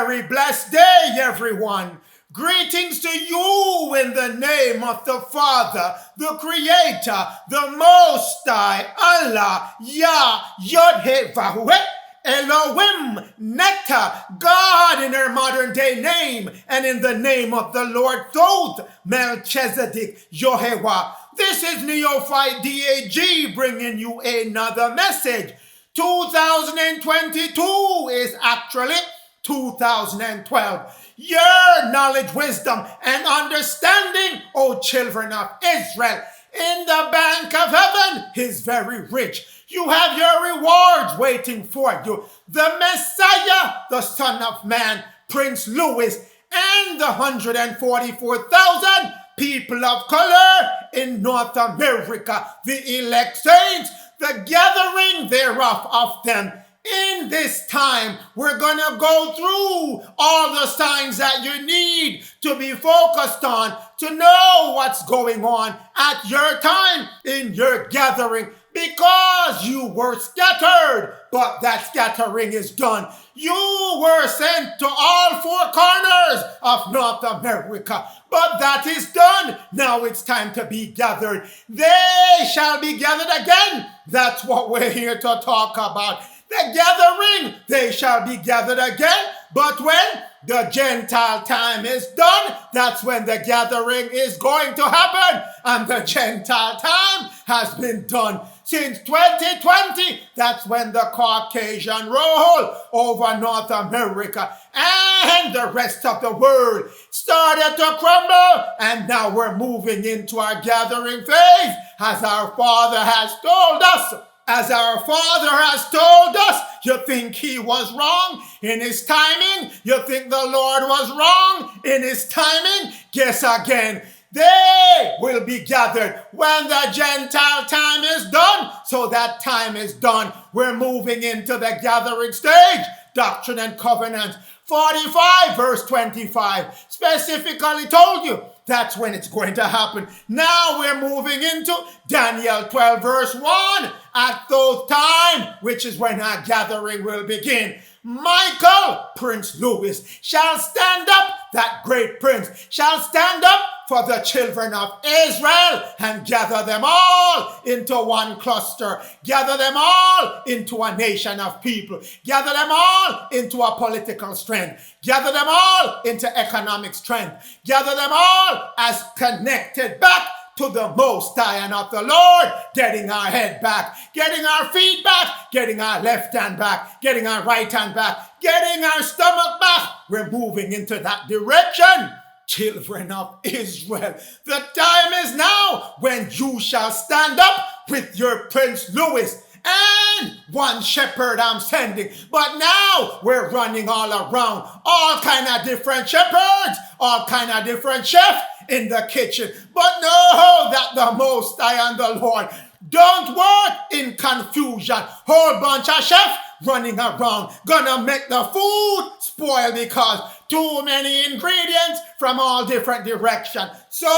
very blessed day, everyone. Greetings to you in the name of the Father, the Creator, the Most High, Allah, Yah, Yod-Heh-Vah-Heh, Elohim, Netta, God in her modern day name, and in the name of the Lord Thoth, Melchizedek, Yehovah. This is Neophyte DAG bringing you another message. 2022 is actually 2012. Your knowledge, wisdom, and understanding, O children of Israel, in the bank of heaven is very rich. You have your rewards waiting for you. The Messiah, the Son of Man, Prince Louis, and the 144,000 people of color in North America, the elect saints, the gathering thereof of them. In this time, we're going to go through all the signs that you need to be focused on to know what's going on at your time in your gathering, because you were scattered, but that scattering is done. You were sent to all four corners of North America, but that is done. Now it's time to be gathered. They shall be gathered again. That's what we're here to talk about. The gathering, they shall be gathered again. But when the Gentile time is done, that's when the gathering is going to happen. And the Gentile time has been done since 2020. That's when the Caucasian roll over North America and the rest of the world started to crumble. And now we're moving into our gathering phase, as our Father has told us. As our Father has told us. You think he was wrong in his timing? You think the Lord was wrong in his timing? Guess again. They will be gathered when the Gentile time is done. So that time is done. We're moving into the gathering stage. Doctrine and Covenants 45 verse 25 specifically told you that's when it's going to happen. Now we're moving into Daniel 12 verse 1. At those time, which is when our gathering will begin, Michael, Prince Louis, shall stand up, that great prince, shall stand up for the children of Israel and gather them all into one cluster, gather them all into a nation of people, gather them all into a political strength, gather them all into economic strength, gather them all as connected back to the Most High and of the Lord, getting our head back, getting our feet back, getting our left hand back, getting our right hand back, getting our stomach back. We're moving into that direction. Children of Israel, the time is now when you shall stand up with your Prince Louis and one shepherd I'm sending. But now we're running all around, all kind of different shepherds, all kind of different chefs in the kitchen. But know that the Most High and the Lord don't work in confusion. Whole bunch of chefs running around, gonna make the food spoil because too many ingredients from all different directions. So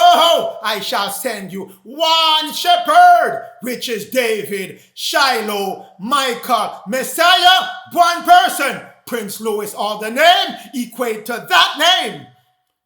I shall send you one shepherd, which is David, Shiloh, Michael, Messiah, one person. Prince Louis, all the name equate to that name.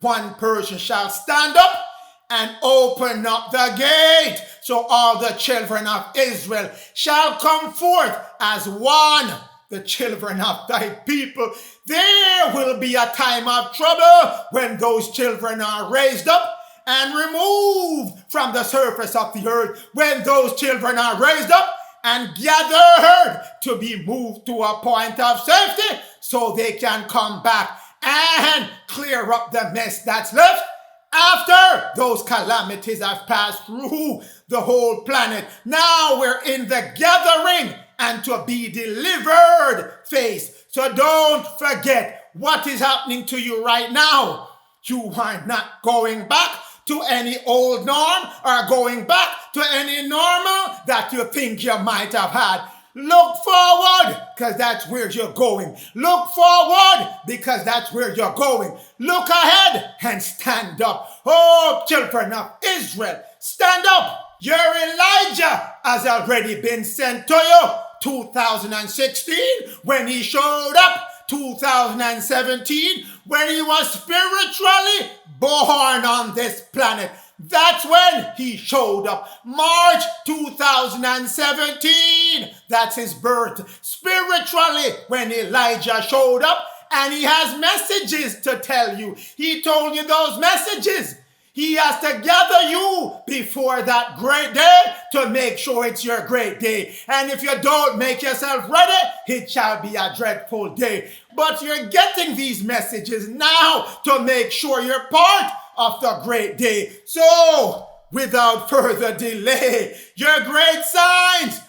One person shall stand up and open up the gate, so all the children of Israel shall come forth as one. The children of thy people. There will be a time of trouble when those children are raised up and removed from the surface of the earth. When those children are raised up and gathered to be moved to a point of safety so they can come back and clear up the mess that's left after those calamities have passed through the whole planet. Now we're in the gathering and to be delivered phase. So don't forget what is happening to you right now. You are not going back to any old norm or going back to any normal that you think you might have had. Look forward, because that's where you're going. Look forward, because that's where you're going. Look ahead and stand up. Oh, children of Israel, stand up. Your Elijah has already been sent to you. 2016, when he showed up 2017, when he was spiritually born on this planet. That's when he showed up. March 2017, that's his birth. Spiritually, when Elijah showed up, and he has messages to tell you. He told you those messages. He has to gather you before that great day to make sure it's your great day. And if you don't make yourself ready, it shall be a dreadful day. But you're getting these messages now to make sure you're part of the great day. So, without further delay, your great signs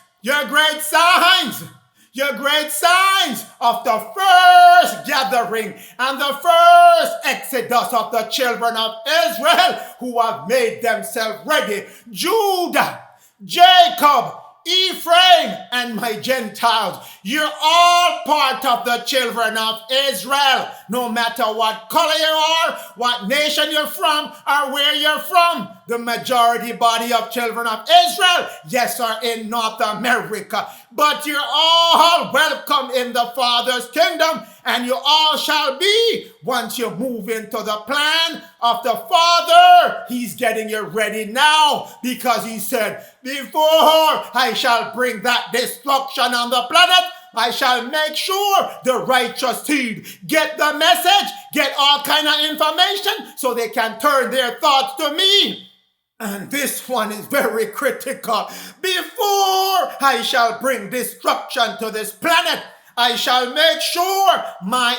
of the first gathering and the first exodus of the children of Israel who have made themselves ready. Judah, Jacob, Ephraim, and my Gentiles, you're all part of the children of Israel. No matter what color you are, what nation you're from, or where you're from, the majority body of children of Israel, yes, are in North America. But you're all welcome in the Father's kingdom, and you all shall be once you move into the plan of the Father. He's getting you ready now, because he said, before I shall bring that destruction on the planet, I shall make sure the righteous seed get the message, get all kind of information, so they can turn their thoughts to me. And this one is very critical. Before I shall bring destruction to this planet, I shall make sure my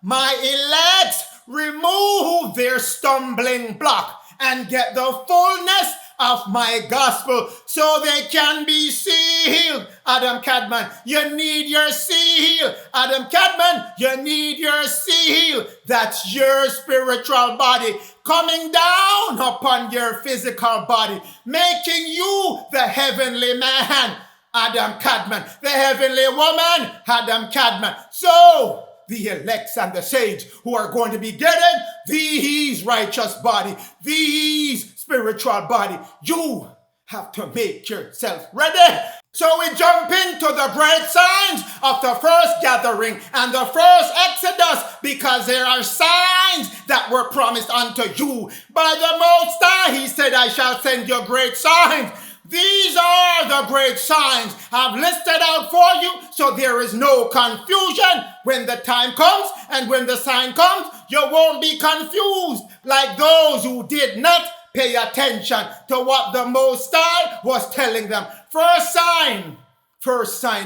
elects remove their stumbling block and get the fullness of my gospel so they can be sealed. Adam KADMON, you need your seal. Adam KADMON, you need your seal. That's your spiritual body coming down upon your physical body, making you the heavenly man, Adam KADMON, the heavenly woman, Adam KADMON. So, the elects and the saints who are going to be getting these righteous body, these spiritual body, you have to make yourself ready. So we jump into the great signs of the first gathering and the first exodus, because there are signs that were promised unto you by the Most High. He said, I shall send you great signs. These are the great signs I've listed out for you, so there is no confusion when the time comes, and when the sign comes, you won't be confused like those who did not pay attention to what the Most High was telling them. First sign,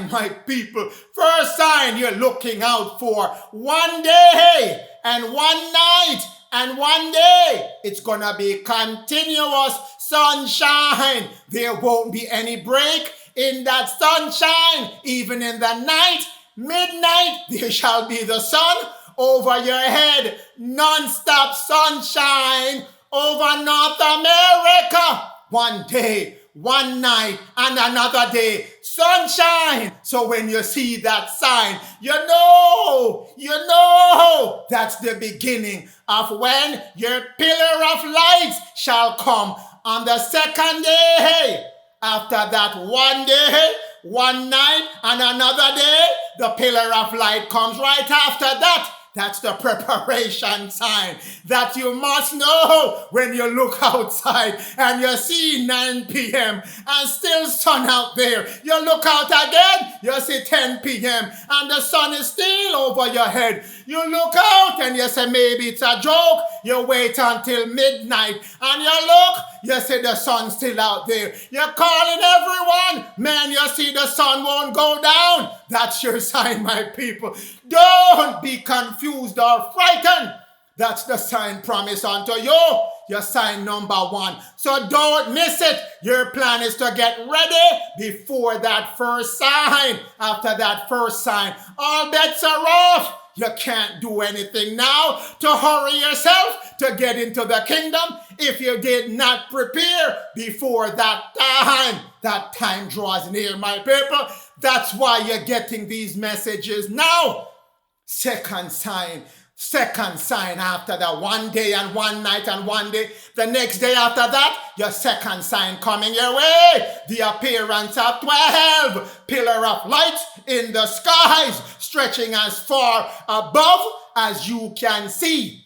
my people, first sign you're looking out for. One day and one night and one day, it's gonna be continuous sunshine. There won't be any break in that sunshine. Even in the night, midnight, there shall be the sun over your head. Non-stop sunshine over North America. One day, one night, and another day, sunshine. So when you see that sign, you know, that's the beginning of when your pillar of lights shall come on the second day. After that one day, one night, and another day, the pillar of light comes right after that. That's the preparation sign that you must know when you look outside and you see 9 p.m. and still sun out there. You look out again, you see 10 p.m. and the sun is still over your head. You look out and you say maybe it's a joke. You wait until midnight and you look, you see the sun still out there. You're calling everyone. Man, you see the sun won't go down. That's your sign, my people. Don't be confused or frightened. That's the sign promised unto you. Your sign number 1. So don't miss it. Your plan is to get ready before that first sign. After that first sign, all bets are off. You can't do anything now to hurry yourself to get into the kingdom if you did not prepare before that time. That time draws near, my people. That's why you're getting these messages now. Second sign second sign after that. 1 day and 1 night and 1 day. The next day after that, your second sign coming your way. The appearance of 12 pillar of light in the skies, stretching as far above as you can see.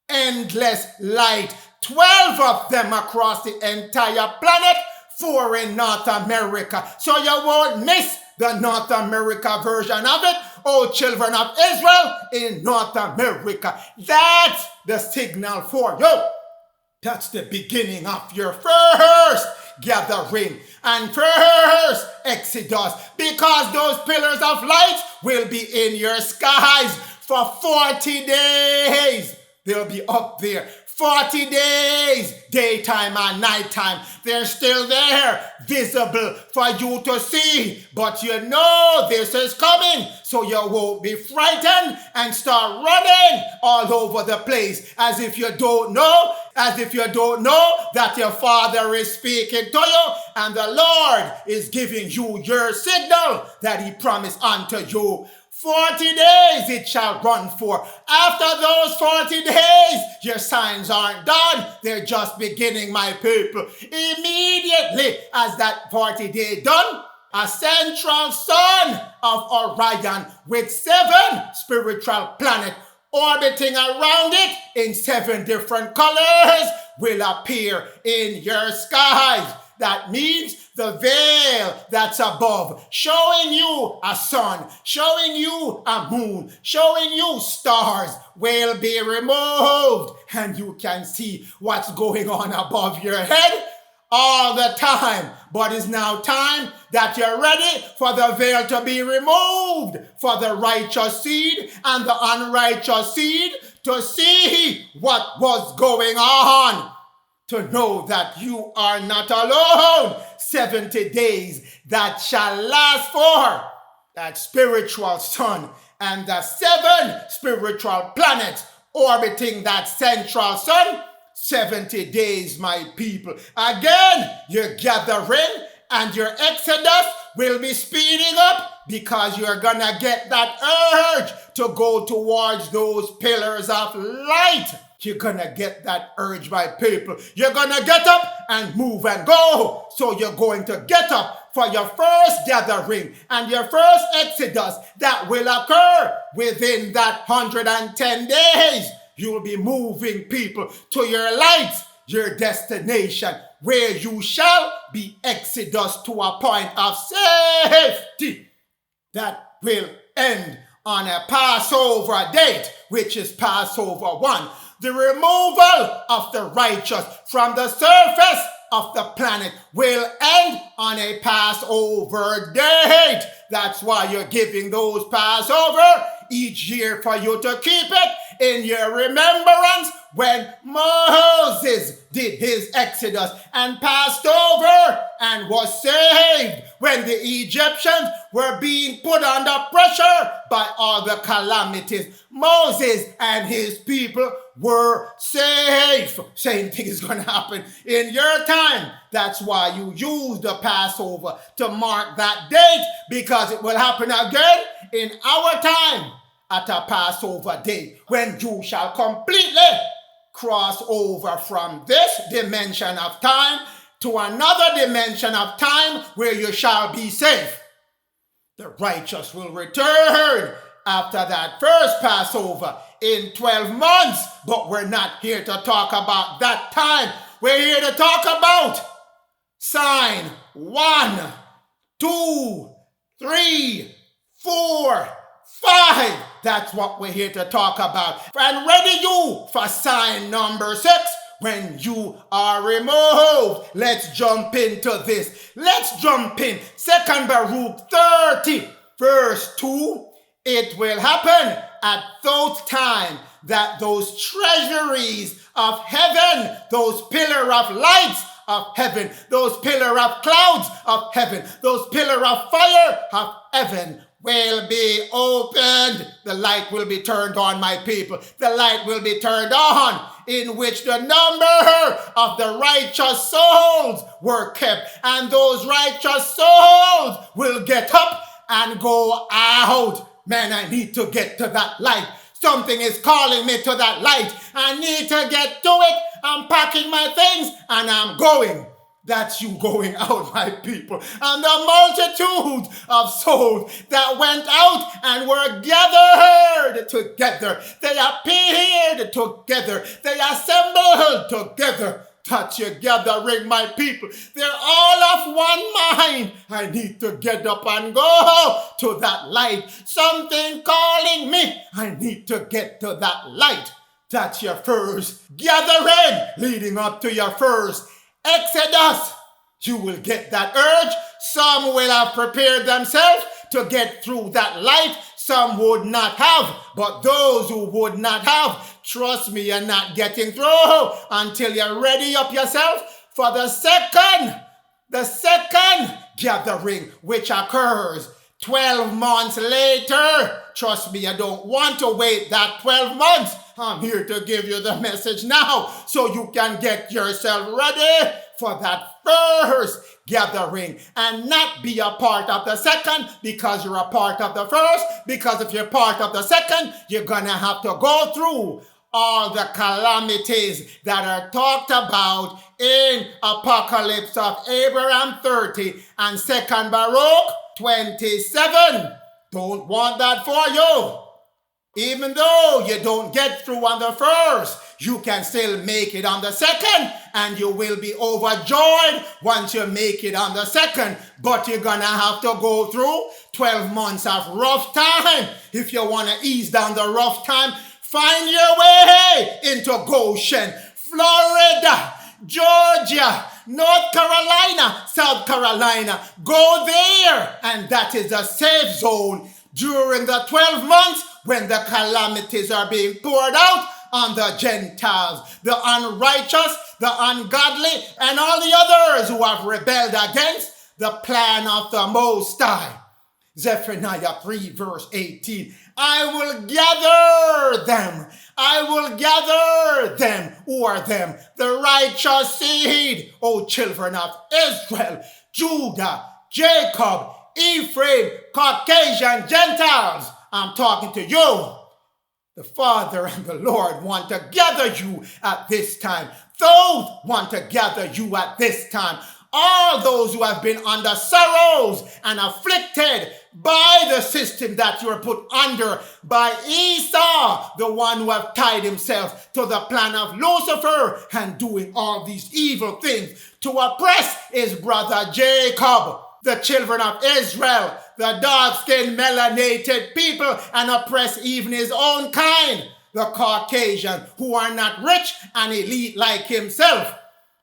Endless light. 12 of them across the entire planet, 4 in North America. So you won't miss the North America version of it. Oh, children of Israel in North America. That's the signal for you. That's the beginning of your first gathering and first Exodus, because those pillars of light will be in your skies for 40 days. They'll be up there. 40 days, daytime and nighttime. They're still there, visible for you to see. But you know this is coming, so you won't be frightened and start running all over the place as if you don't know, that your Father is speaking to you and the Lord is giving you your signal that He promised unto you. 40 days it shall run for. After those 40 days, your signs aren't done. They're just beginning, my people. Immediately as that 40 day done, a central sun of Orion with 7 spiritual planets orbiting around it in 7 different colors will appear in your skies. That means the veil that's above, showing you a sun, showing you a moon, showing you stars, will be removed. And you can see what's going on above your head all the time. But it's now time that you're ready for the veil to be removed, for the righteous seed and the unrighteous seed to see what was going on. To know that you are not alone. 70 days that shall last for that spiritual sun and the 7 spiritual planets orbiting that central sun. 70 days, my people. Again, your gathering and your exodus will be speeding up, because you're gonna get that urge to go towards those pillars of light. You're gonna get that urge, my people. You're gonna get up and move and go. So you're going to get up for your first gathering and your first exodus that will occur within that 110 days. You will be moving people to your light, your destination, where you shall be exodus to a point of safety that will end on a Passover date, which is Passover 1. The removal of the righteous from the surface of the planet will end on a Passover date. That's why you're giving those Passover each year, for you to keep it in your remembrance when Moses did his exodus and passed over and was saved, when the Egyptians were being put under pressure by all the calamities. Moses and his people were safe. Same thing is going to happen in your time. That's why you use the Passover to mark that date, because it will happen again in our time at a Passover day, when you shall completely cross over from this dimension of time to another dimension of time where you shall be safe. The righteous will return after that first Passover in 12 months, but we're not here to talk about that time. We're here to talk about sign 1, 2, 3, 4, 5. That's what we're here to talk about. And ready you for sign number 6 when you are removed. Let's jump into this. Let's jump in. 2 Baruch 30, verse 2. It will happen at those time that those treasuries of heaven, those pillar of lights of heaven, those pillar of clouds of heaven, those pillar of fire of heaven will be opened. The light will be turned on, my people. The light will be turned on, in which the number of the righteous souls were kept. And those righteous souls will get up and go out. Man, I need to get to that light Something is calling me to that light. I need to get to it. I'm packing my things and I'm going. That's you going out, my people. And the multitude of souls that went out and were gathered together. They appeared together. They assembled together. Touch your gathering, my people. They're all of one mind. I need to get up and go to that light. Something calling me. I need to get to that light. That's your first gathering leading up to your first Exodus. You will get that urge. Some will have prepared themselves to get through that light. Some would not have. But those who would not have, trust me, you're not getting through until you're ready up yourself for the second gathering, which occurs 12 months later. Trust me, I don't want to wait that 12 months. I'm here to give you the message now so you can get yourself ready for that first gathering and not be a part of the second because you're a part of the first. Because if you're part of the second, you're going to have to go through all the calamities that are talked about in Apocalypse of Abraham 30 and 2nd Baruch 27. Don't want that for you. Even though you don't get through on the first, you can still make it on the second, and you will be overjoyed once you make it on the second. But you're gonna have to go through 12 months of rough time. If you want to ease down the rough time, find your way into Goshen, Florida, Georgia, North Carolina, South Carolina. Go there, and that is a safe zone during the 12 months when the calamities are being poured out on the Gentiles, the unrighteous, the ungodly, and all the others who have rebelled against the plan of the Most High. Zephaniah 3 verse 18. I will gather them. I will gather them. Who are them? The righteous seed, O children of Israel, Judah, Jacob, Ephraim, Caucasian Gentiles. I'm talking to you. The Father and the Lord want to gather you at this time. Those want to gather you at this time. All those who have been under sorrows and afflicted by the system that you are put under by Esau, the one who have tied himself to the plan of Lucifer and doing all these evil things to oppress his brother Jacob, the children of Israel, the dark-skinned, melanated people, and oppress even his own kind, the Caucasian, who are not rich and elite like himself.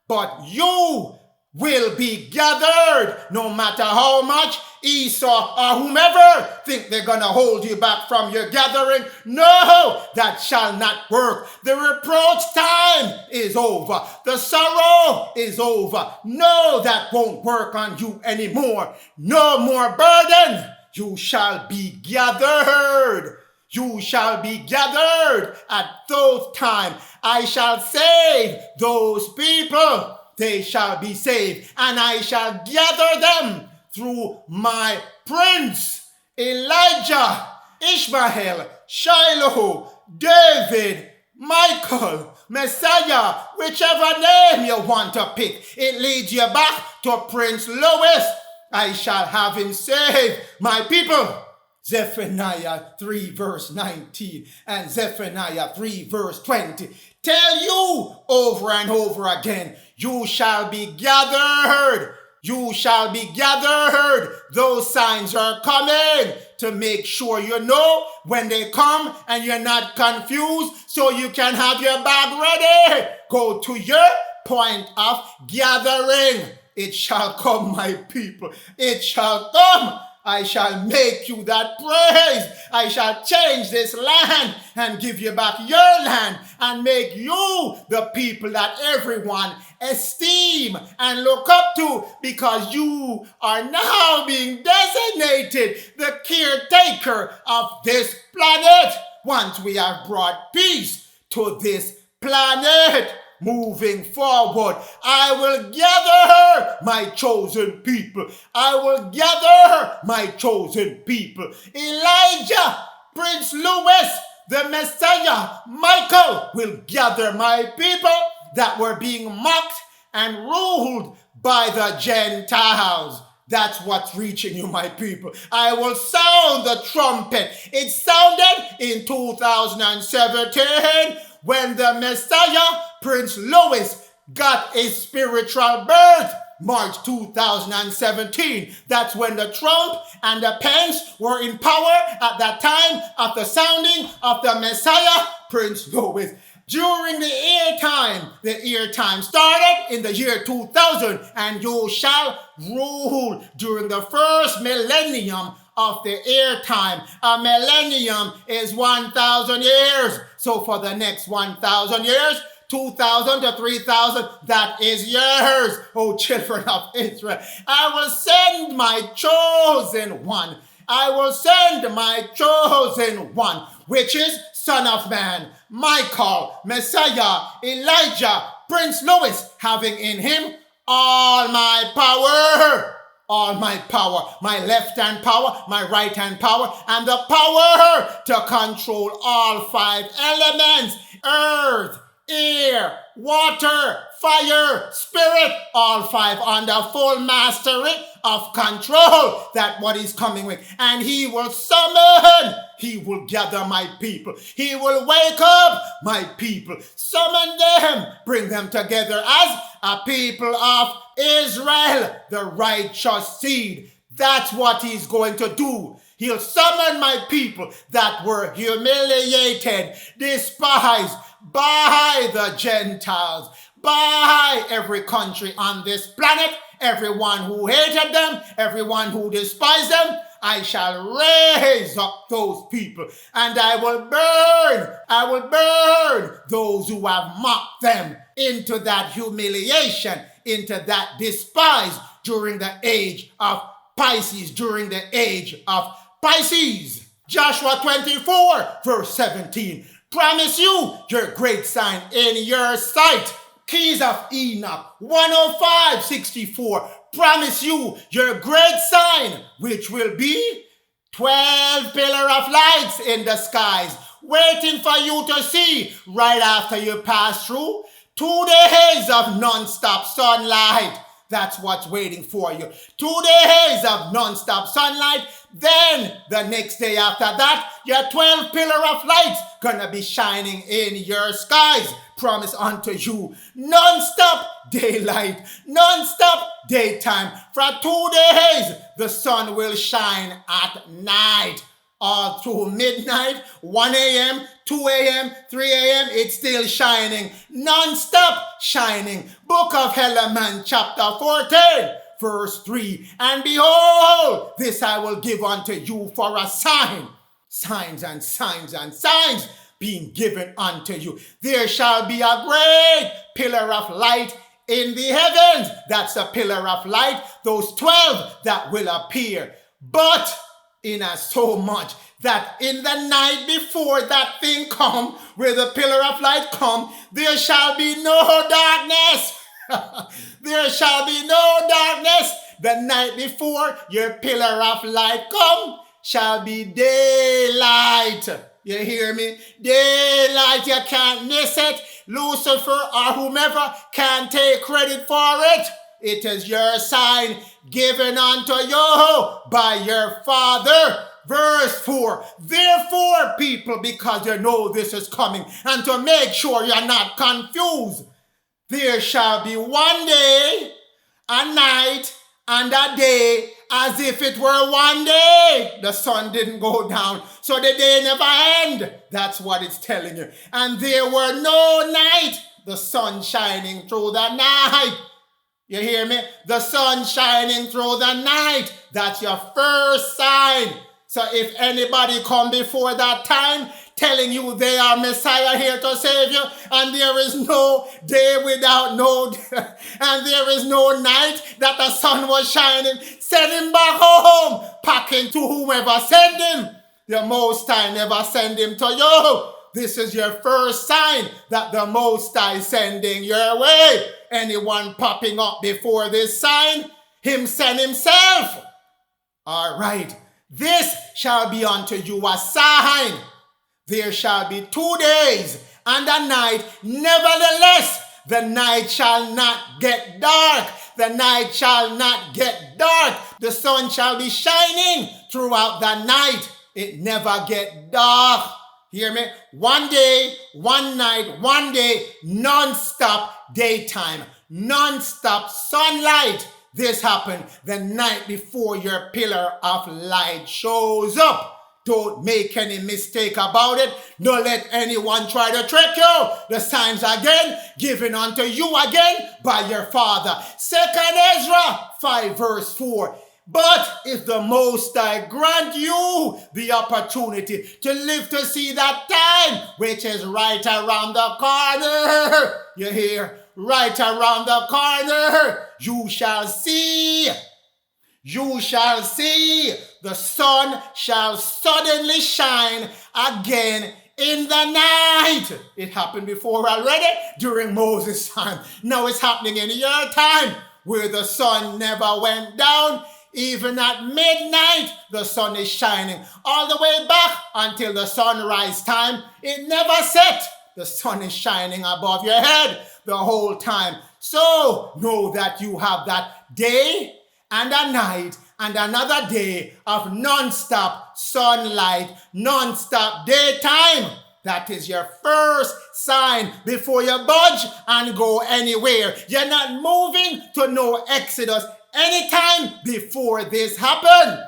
But you will be gathered no matter how much Esau or whomever think they're going to hold you back from your gathering. No, that shall not work. The reproach time is over. The sorrow is over. No, that won't work on you anymore. No more burden. You shall be gathered. You shall be gathered at those times. I shall save those people. They shall be saved, and I shall gather them through my prince, Elijah, Ishmael, Shiloh, David, Michael, Messiah, whichever name you want to pick. It leads you back to Prince Louis. I shall have him save my people. Zephaniah 3 verse 19 and Zephaniah 3 verse 20 tell you over and over again, you shall be gathered. You shall be gathered. Those signs are coming to make sure you know when they come and you're not confused so you can have your bag ready. Go to your point of gathering. It shall come, my people. It shall come. I shall make you that praise. I shall change this land and give you back your land and make you the people that everyone esteem and look up to, because you are now being designated the caretaker of this planet once we have brought peace to this planet. Moving forward, I will gather my chosen people. I will gather my chosen people. Elijah, Prince Louis, the Messiah, Michael, will gather my people that were being mocked and ruled by the Gentiles. That's what's reaching you, my people. I will sound the trumpet. It sounded in 2017 when the Messiah, Prince Louis, got a spiritual birth. March 2017. That's when the Trump and the Pence were in power at that time of the sounding of the Messiah, Prince Louis. During the ear time started in the year 2000, and you shall rule during the first millennium of the ear time. A millennium is 1,000 years. So for the next 1,000 years, 2,000 to 3,000, that is yours, O children of Israel. I will send my chosen one. I will send my chosen one, which is Son of Man, Michael, Messiah, Elijah, Prince Louis, having in him all my power. All my power, my left hand power, my right hand power, and the power to control all 5 elements: earth, air, water, fire, spirit, all 5 under full mastery of control. That's what he's coming with. And he will summon, he will gather my people. He will wake up my people, summon them, bring them together as a people of Israel, the righteous seed. That's what he's going to do. He'll summon my people that were humiliated, despised by the Gentiles, by every country on this planet, everyone who hated them, everyone who despised them. I shall raise up those people, and I will burn those who have mocked them into that humiliation, into that despise during the age of Pisces, during the age of Pisces. Joshua 24, verse 17. Promise you your great sign in your sight. Keys of Enoch 105:64. Promise you your great sign, which will be 12 pillar of lights in the skies, waiting for you to see right after you pass through 2 days of non-stop sunlight. That's what's waiting for you. 2 days of non-stop sunlight. Then the next day after that, your 12 pillar of lights gonna be shining in your skies. Promise unto you non-stop daylight, non-stop daytime. For 2 days, the sun will shine at night. All through midnight, 1 a.m., 2 a.m., 3 a.m., it's still shining. Non-stop shining. Book of Helaman, chapter 14, verse 3. And behold, this I will give unto you for a sign. Signs and signs and signs being given unto you. There shall be a great pillar of light in the heavens. That's a pillar of light. Those 12 that will appear. But in as so much that in the night before that thing come, where the pillar of light come, there shall be no darkness. There shall be no darkness. The night before your pillar of light come shall be daylight. You hear me? Daylight, you can't miss it. Lucifer or whomever can't take credit for it. It is your sign given unto you by your Father. Verse 4. Therefore, people, because you know this is coming, and to make sure you're not confused, there shall be one day, a night, and a day as if it were one day. The sun didn't go down, so the day never end. That's what it's telling you. And there were no night, the sun shining through the night. You hear me? The sun shining through the night. That's your first sign. So if anybody come before that time telling you they are Messiah here to save you, and there is no day without no and there is no night that the sun was shining, send him back home, packing to whomever sent him. The Most High never send him to you. This is your first sign that the Most High is sending your way. Anyone popping up before this sign, him send himself. All right. This shall be unto you a sign. There shall be 2 days and a night. Nevertheless, the night shall not get dark. The night shall not get dark. The sun shall be shining throughout the night. It never get dark. Hear me? 1 day, 1 night, 1 day, non-stop daytime, non-stop sunlight. This happened the night before your pillar of light shows up. Don't make any mistake about it. Don't let anyone try to trick you. The signs again given unto you again by your Father. 2nd Ezra 5 verse 4. But if the Most High grant you the opportunity to live to see that time, which is right around the corner, you hear? Right around the corner, you shall see. You shall see the sun shall suddenly shine again in the night. It happened before already during Moses' time. Now it's happening in your time where the sun never went down. Even at midnight, the sun is shining all the way back until the sunrise time. It never set. The sun is shining above your head the whole time. So know that you have that day and a night and another day of non-stop sunlight, non-stop daytime. That is your first sign before you budge and go anywhere. You're not moving to no Exodus anytime before this happened.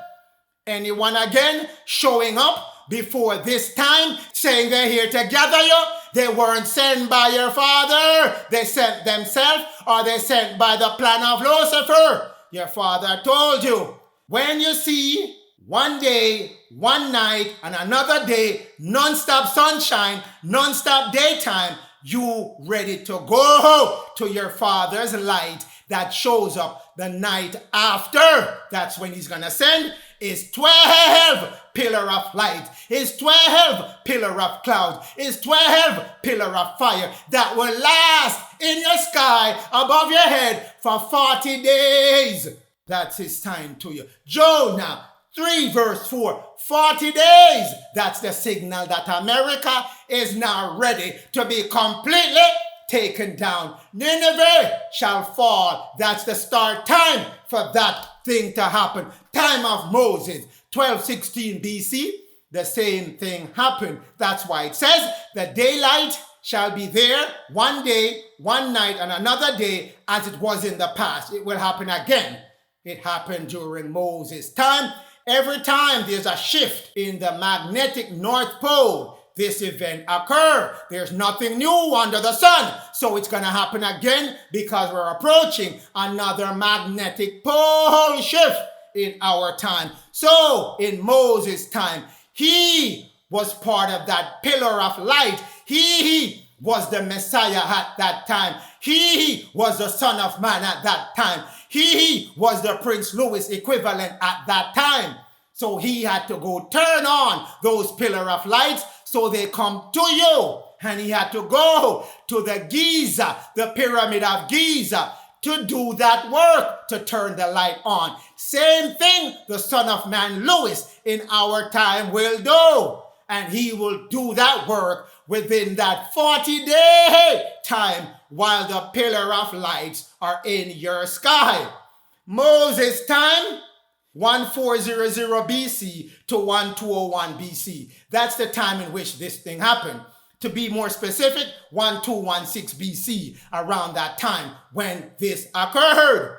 Anyone again showing up before this time saying they're here to gather you? They weren't sent by your Father. They sent themselves, or they sent by the plan of Lucifer. Your Father told you, when you see 1 day, 1 night, and another day, non-stop sunshine, non-stop daytime, you ready to go to your Father's light that shows up the night after. That's when he's going to send his 12 pillar of light, his 12 pillar of cloud, his 12 pillar of fire that will last in your sky above your head for 40 days. That's his time to you. Jonah 3 verse 4, 40 days. That's the signal that America is now ready to be completely taken down. Nineveh shall fall. That's the start time for that thing to happen. Time of Moses, 1216 BC. The same thing happened. That's why it says the daylight shall be there 1 day, 1 night, and another day as it was in the past. It will happen again. It happened during Moses' time. Every time there's a shift in the magnetic North Pole, this event occurs. There's nothing new under the sun. So it's going to happen again because we're approaching another magnetic pole shift in our time. So in Moses' time, he was part of that pillar of light. He was the Messiah at that time. He was the Son of Man at that time. He was the Prince Louis equivalent at that time. So he had to go turn on those pillar of lights so they come to you. And he had to go to the Giza, the pyramid of Giza, to do that work, to turn the light on. Same thing the Son of Man, Louis, in our time will do. And he will do that work within that 40-day time while the pillar of lights are in your sky. Moses' time, 1400 BC to 1201 BC. That's the time in which this thing happened. To be more specific, 1216 BC, around that time when this occurred.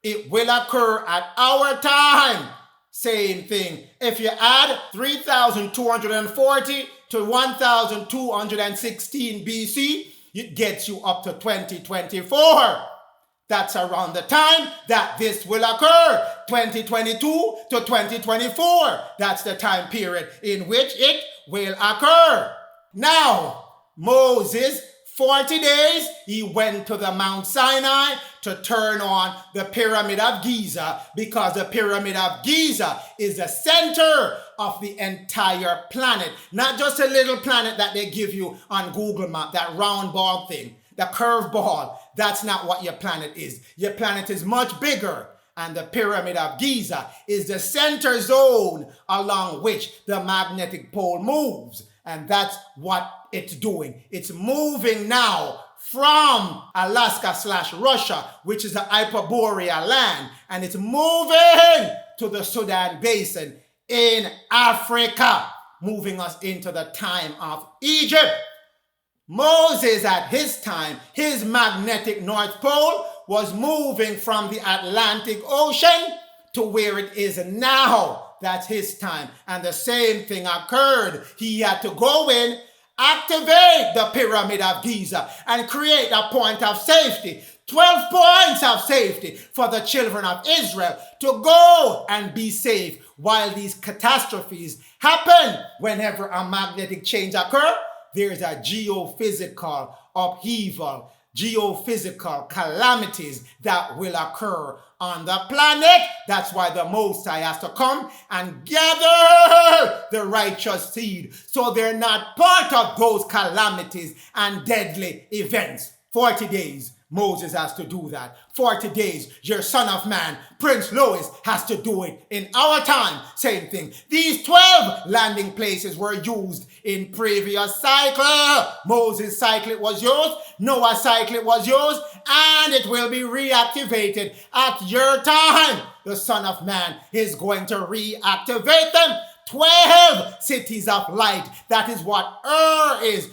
It will occur at our time. Same thing. If you add 3240 to 1216 BC, it gets you up to 2024. That's around the time that this will occur. 2022 to 2024. That's the time period in which it will occur. Now, Moses, 40 days, he went to the Mount Sinai to turn on the Pyramid of Giza, because the Pyramid of Giza is the center of the entire planet. Not just a little planet that they give you on Google Map, that round ball thing, the curved ball. That's not what your planet is. Your planet is much bigger. And the Pyramid of Giza is the center zone along which the magnetic pole moves. And that's what it's doing. It's moving now from Alaska/Russia, which is the Hyperboreal land, and it's moving to the Sudan Basin in Africa, moving us into the time of Egypt. Moses, at his time, his magnetic North Pole was moving from the Atlantic Ocean to where it is now. That's his time. And the same thing occurred. He had to go in, activate the Pyramid of Giza, and create a point of safety. 12 points of safety for the children of Israel to go and be safe while these catastrophes happen. Whenever a magnetic change occurs, there's a geophysical upheaval, geophysical calamities that will occur on the planet. That's why the Most High has to come and gather the righteous seed, so they're not part of those calamities and deadly events. 40 days. Moses has to do that. 40 days, your son of man, Prince Louis, has to do it in our time. Same thing. These 12 landing places were used in previous cycle. Moses' cycle was used, Noah's cycle was used, and it will be reactivated at your time. The Son of Man is going to reactivate them. 12 cities of light. That is what is.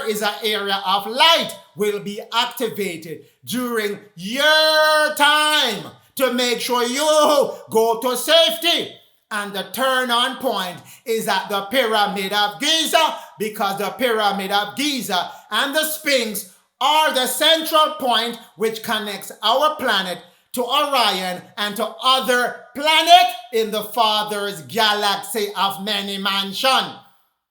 Is an area of light, will be activated during your time to make sure you go to safety. And the turn-on point is at the Pyramid of Giza, because the Pyramid of Giza and the Sphinx are the central point which connects our planet to Orion and to other planets in the Father's galaxy of many mansions.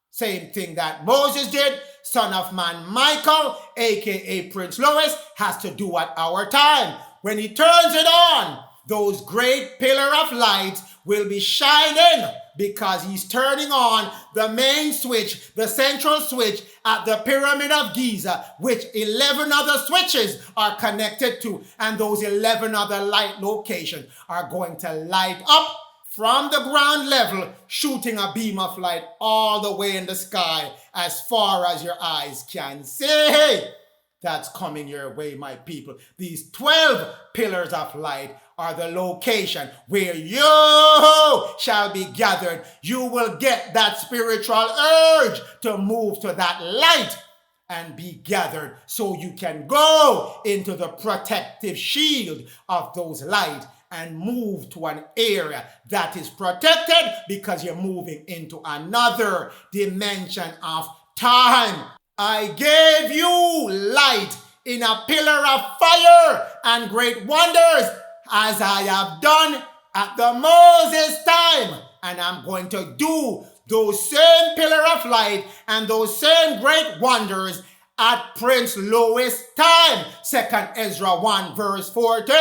Same thing that Moses did. Son of Man Michael, aka Prince Louis, has to do at our time. When he turns it on, those great pillar of light will be shining, because he's turning on the main switch, the central switch at the Pyramid of Giza, which 11 other switches are connected to, and those 11 other light locations are going to light up from the ground level, shooting a beam of light all the way in the sky as far as your eyes can see. That's coming your way, my people. These 12 pillars of light are the location where you shall be gathered. You will get that spiritual urge to move to that light and be gathered, so you can go into the protective shield of those light and move to an area that is protected, because you're moving into another dimension of time. I gave you light in a pillar of fire and great wonders, as I have done at the Moses time. And I'm going to do those same pillar of light and those same great wonders at Prince Louis' time. 2nd Ezra 1 verse 14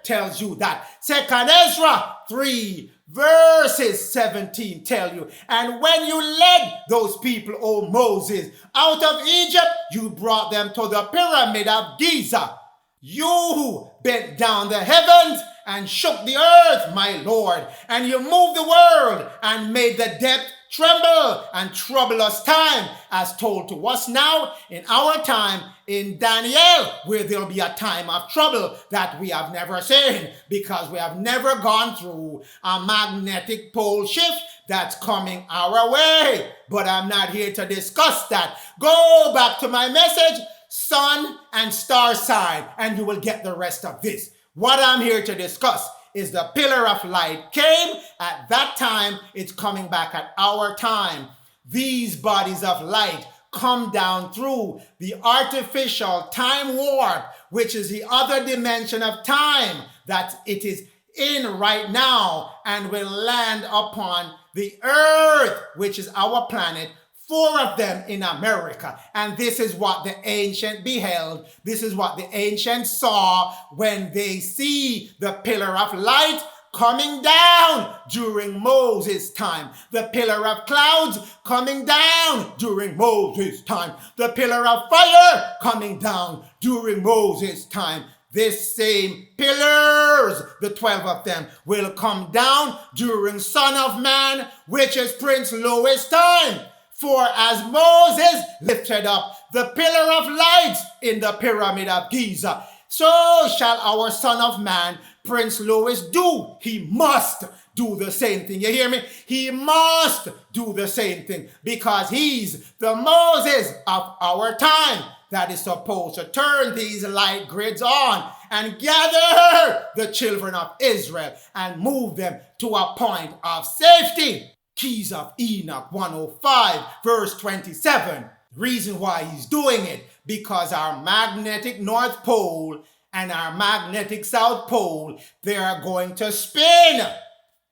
tells you that. 2nd Ezra 3 verses 17 tell you, and when you led those people, O Moses, out of Egypt, you brought them to the Pyramid of Giza. You bent down the heavens and shook the earth, my Lord, and you moved the world and made the depth tremble and troublous time, as told to us now in our time in Daniel, where there'll be a time of trouble that we have never seen, because we have never gone through a magnetic pole shift that's coming our way. But I'm not here to discuss that. Go back to my message, sun and star sign, and you will get the rest of this. What I'm here to discuss is the pillar of light came at that time. It's coming back at our time. These bodies of light come down through the artificial time warp, which is the other dimension of time that it is in right now, and will land upon the earth, which is our planet. 4 of them in America. And this is what the ancient beheld. This is what the ancient saw when they see the pillar of light coming down during Moses' time. The pillar of clouds coming down during Moses' time. The pillar of fire coming down during Moses' time. This same pillars, the 12 of them, will come down during Son of Man, which is Prince Louis' time. For as Moses lifted up the pillar of light in the pyramid of Giza, so shall our Son of Man, Prince Louis, do. He must do the same thing. You hear me? He must do the same thing because he's the Moses of our time that is supposed to turn these light grids on and gather the children of Israel and move them to a point of safety. Keys of Enoch 105 verse 27. Reason why he's doing it, because our magnetic North Pole and our magnetic South Pole, they are going to spin.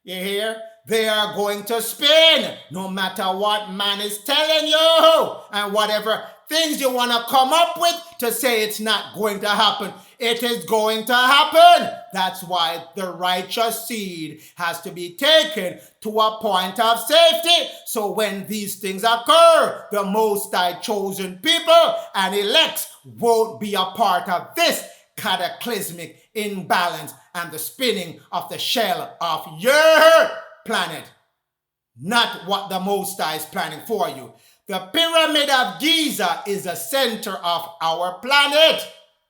You hear? They are going to spin no matter what man is telling you and whatever things you want to come up with to say it's not going to happen. It is going to happen. That's why the righteous seed has to be taken to a point of safety. So when these things occur, the Most High chosen people and elects won't be a part of this cataclysmic imbalance and the spinning of the shell of your planet. Not what the Most High is planning for you. The pyramid of Giza is the center of our planet.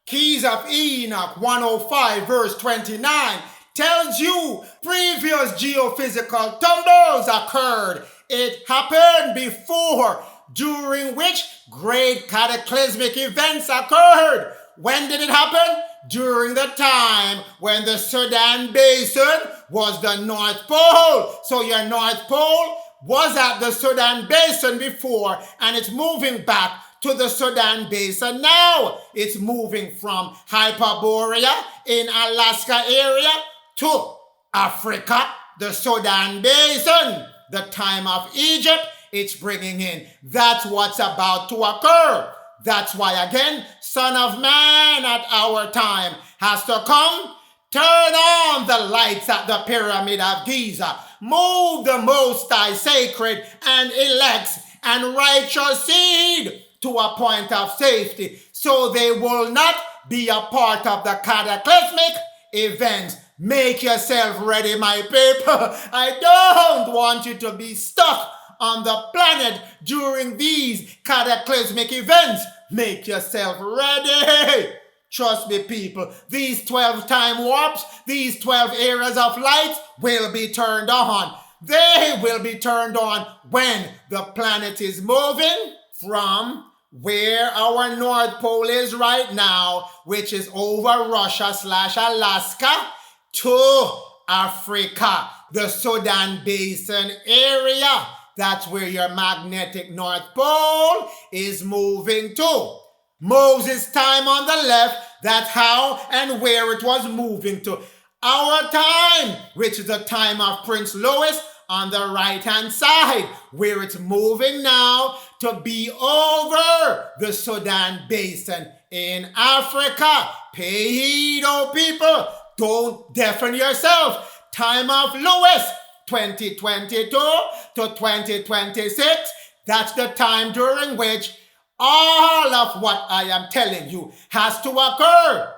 Keys of Enoch 105 verse 29 tells you previous geophysical tumbles occurred. It happened before, during which great cataclysmic events occurred. When did it happen? During the time when the Sudan Basin was the North Pole. So your North Pole was at the Sudan Basin before, and it's moving back to the Sudan Basin now. It's moving from Hyperborea in Alaska area to Africa, the Sudan Basin. The time of Egypt, it's bringing in. That's what's about to occur. That's why, again, Son of Man at our time has to come, turn on the lights at the pyramid of Giza, move the Most High sacred and elects and righteous seed to a point of safety, so they will not be a part of the cataclysmic events. Make yourself ready, my people. I don't want you to be stuck on the planet during these cataclysmic events. Make yourself ready. Trust me, people, these 12 time warps, these 12 areas of light will be turned on. They will be turned on when the planet is moving from where our North Pole is right now, which is over Russia/Alaska, to Africa, the Sudan Basin area. That's where your magnetic North Pole is moving to. Moses' time on the left, that's how and where it was moving to. Our time, which is the time of Prince Louis, on the right-hand side, where it's moving now to be over the Sudan Basin in Africa. Pay heed, oh people. Don't deafen yourself. Time of Louis, 2022 to 2026. That's the time during which all of what I am telling you has to occur.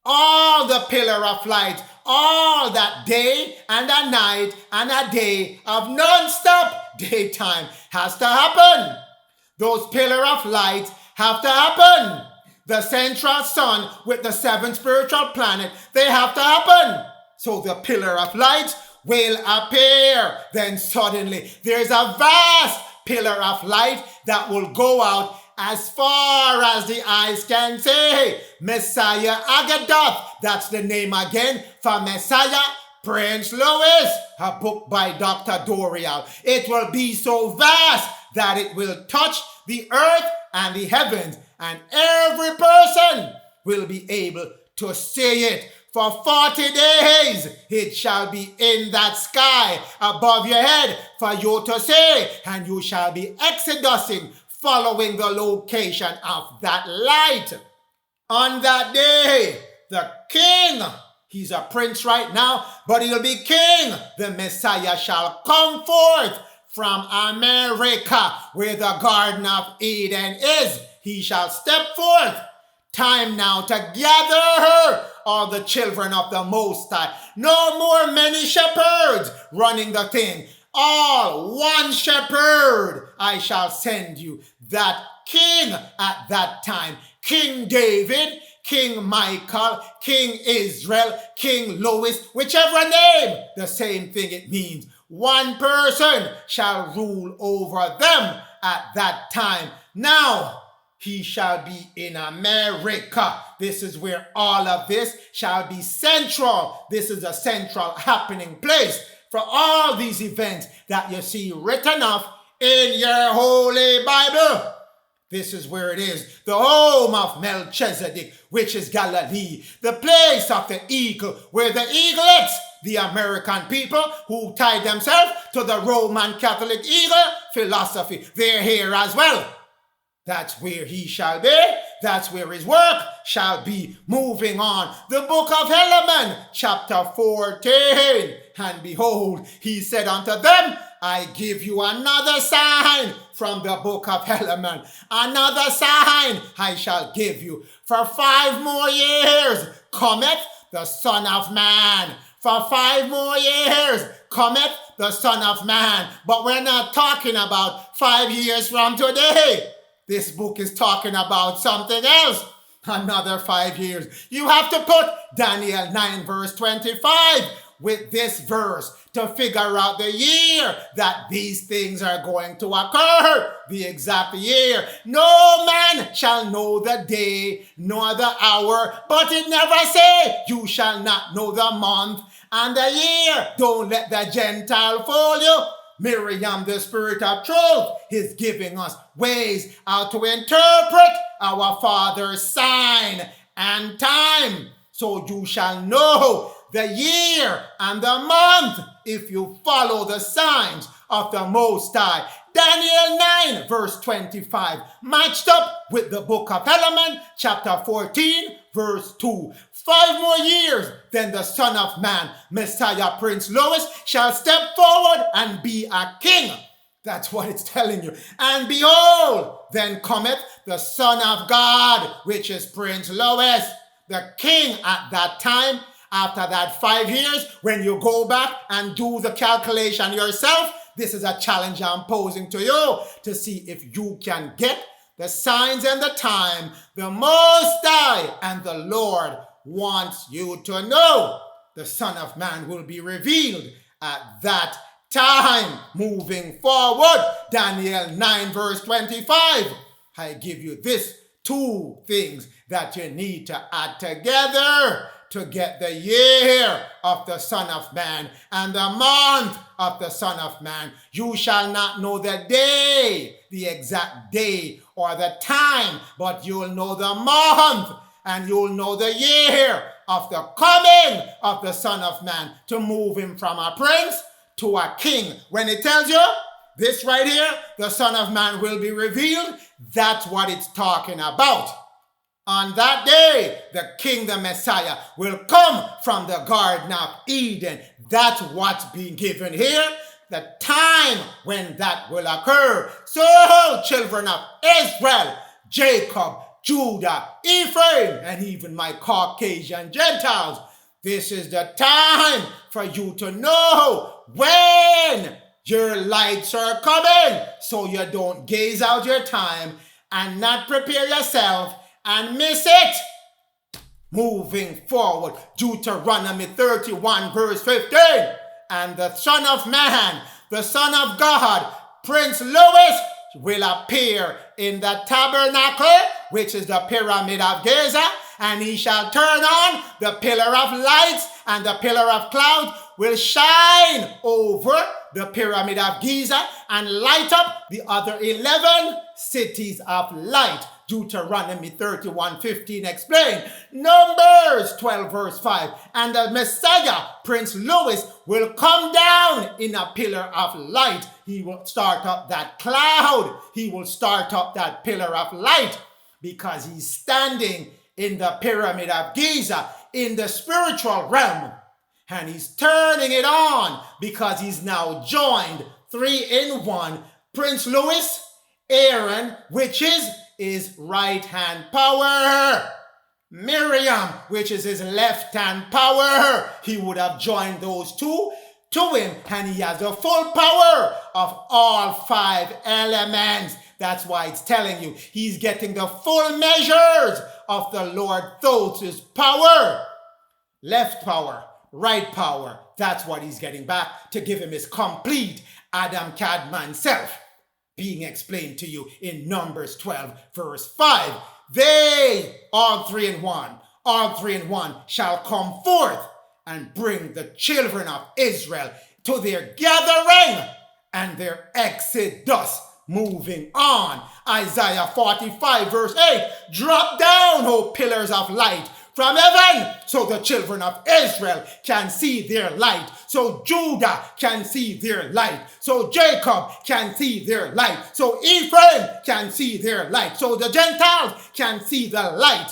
All the pillar of light, all that day and a night and a day of non-stop daytime has to happen. Those pillar of light have to happen. The central sun with the 7 spiritual planet, they have to happen. So the pillar of light will appear. Then suddenly there's a vast pillar of light that will go out as far as the eyes can see. Messiah Agadoth, that's the name again for Messiah Prince Louis, a book by Dr. Dorial. It will be so vast that it will touch the earth and the heavens, and every person will be able to see it. For 40 days it shall be in that sky above your head for you to see, and you shall be exodusing, following the location of that light. On that day, the king, he's a prince right now, but he'll be king. The Messiah shall come forth from America, where the Garden of Eden is. He shall step forth. Time now to gather all the children of the Most High. No more many shepherds running the thing. all one shepherd I shall send you. That king at that time, King David, King Michael, King Israel, King Louis, whichever name, the same thing it means. One person shall rule over them at that time. Now, he shall be in America. This is where all of this shall be central. This is a central happening place for all these events that you see written off in your Holy Bible. This is where it is, the home of Melchizedek, which is Galilee, the place of the eagle, where the eaglets, the American people who tied themselves to the Roman Catholic eagle philosophy, they're here as well. That's where he shall be. That's where his work shall be. Moving on. The book of Helaman, chapter 14. And behold, he said unto them, I give you another sign from the book of Helaman. Another sign I shall give you. For 5 more years cometh the Son of Man. For 5 more years cometh the Son of Man. But we're not talking about 5 years from today. This book is talking about something else. Another 5 years. You have to put Daniel 9 verse 25 with this verse to figure out the year that these things are going to occur. The exact year. No man shall know the day nor the hour, but it never say you shall not know the month and the year. Don't let the Gentile fool you. Miriam, the Spirit of Truth, is giving us ways how to interpret our Father's sign and time. So you shall know the year and the month if you follow the signs of the Most High. Daniel 9 verse 25 matched up with the book of Helaman chapter 14 verse 2. 5 more years, then the Son of Man, Messiah Prince Louis, shall step forward and be a king. That's what it's telling you. And behold, then cometh the Son of God, which is Prince Louis, the king at that time. After that 5 years, when you go back and do the calculation yourself, this is a challenge I'm posing to you to see if you can get the signs and the time the Most High and the Lord wants you to know. The Son of Man will be revealed at that time. Moving forward, Daniel 9 verse 25. I give you this 2 things that you need to add together to get the year of the Son of Man and the month of the Son of Man. You shall not know the day, the exact day or the time, but you'll know the month and you'll know the year of the coming of the Son of Man, to move him from a prince to a king. When it tells you this right here, the Son of Man will be revealed, that's what it's talking about. On that day, the King, the Messiah, will come from the Garden of Eden. That's what's being given here, the time when that will occur. So, children of Israel, Jacob, Judah, Ephraim, and even my Caucasian Gentiles, this is the time for you to know when your lights are coming, so you don't gaze out your time and not prepare yourself and miss it. Moving forward, Deuteronomy 31 verse 15. And the Son of Man, the Son of God, Prince Louis, will appear in the tabernacle, which is the pyramid of Giza, and he shall turn on the pillar of lights, and the pillar of cloud will shine over the pyramid of Giza and light up the other 11 cities of light. Deuteronomy 31:15 explain. Numbers 12 verse 5. And the Messiah, Prince Louis, will come down in a pillar of light. He will start up that cloud. He will start up that pillar of light because he's standing in the pyramid of Giza in the spiritual realm. And he's turning it on because he's now joined 3 in 1. Prince Louis, Aaron, which is his right hand power. Miriam, which is his left hand power. He would have joined those two to him, and he has the full power of all 5 elements. That's why it's telling you he's getting the full measures of the Lord Thoth's power. Left power, right power. That's what he's getting back to give him his complete Adam KADMON self, being explained to you in Numbers 12 verse 5. They, all three in one, shall come forth and bring the children of Israel to their gathering and their exodus. Moving on, Isaiah 45 verse 8, drop down, O pillars of light, from heaven, so the children of Israel can see their light, so Judah can see their light, so Jacob can see their light, so Ephraim can see their light, so the Gentiles can see the light,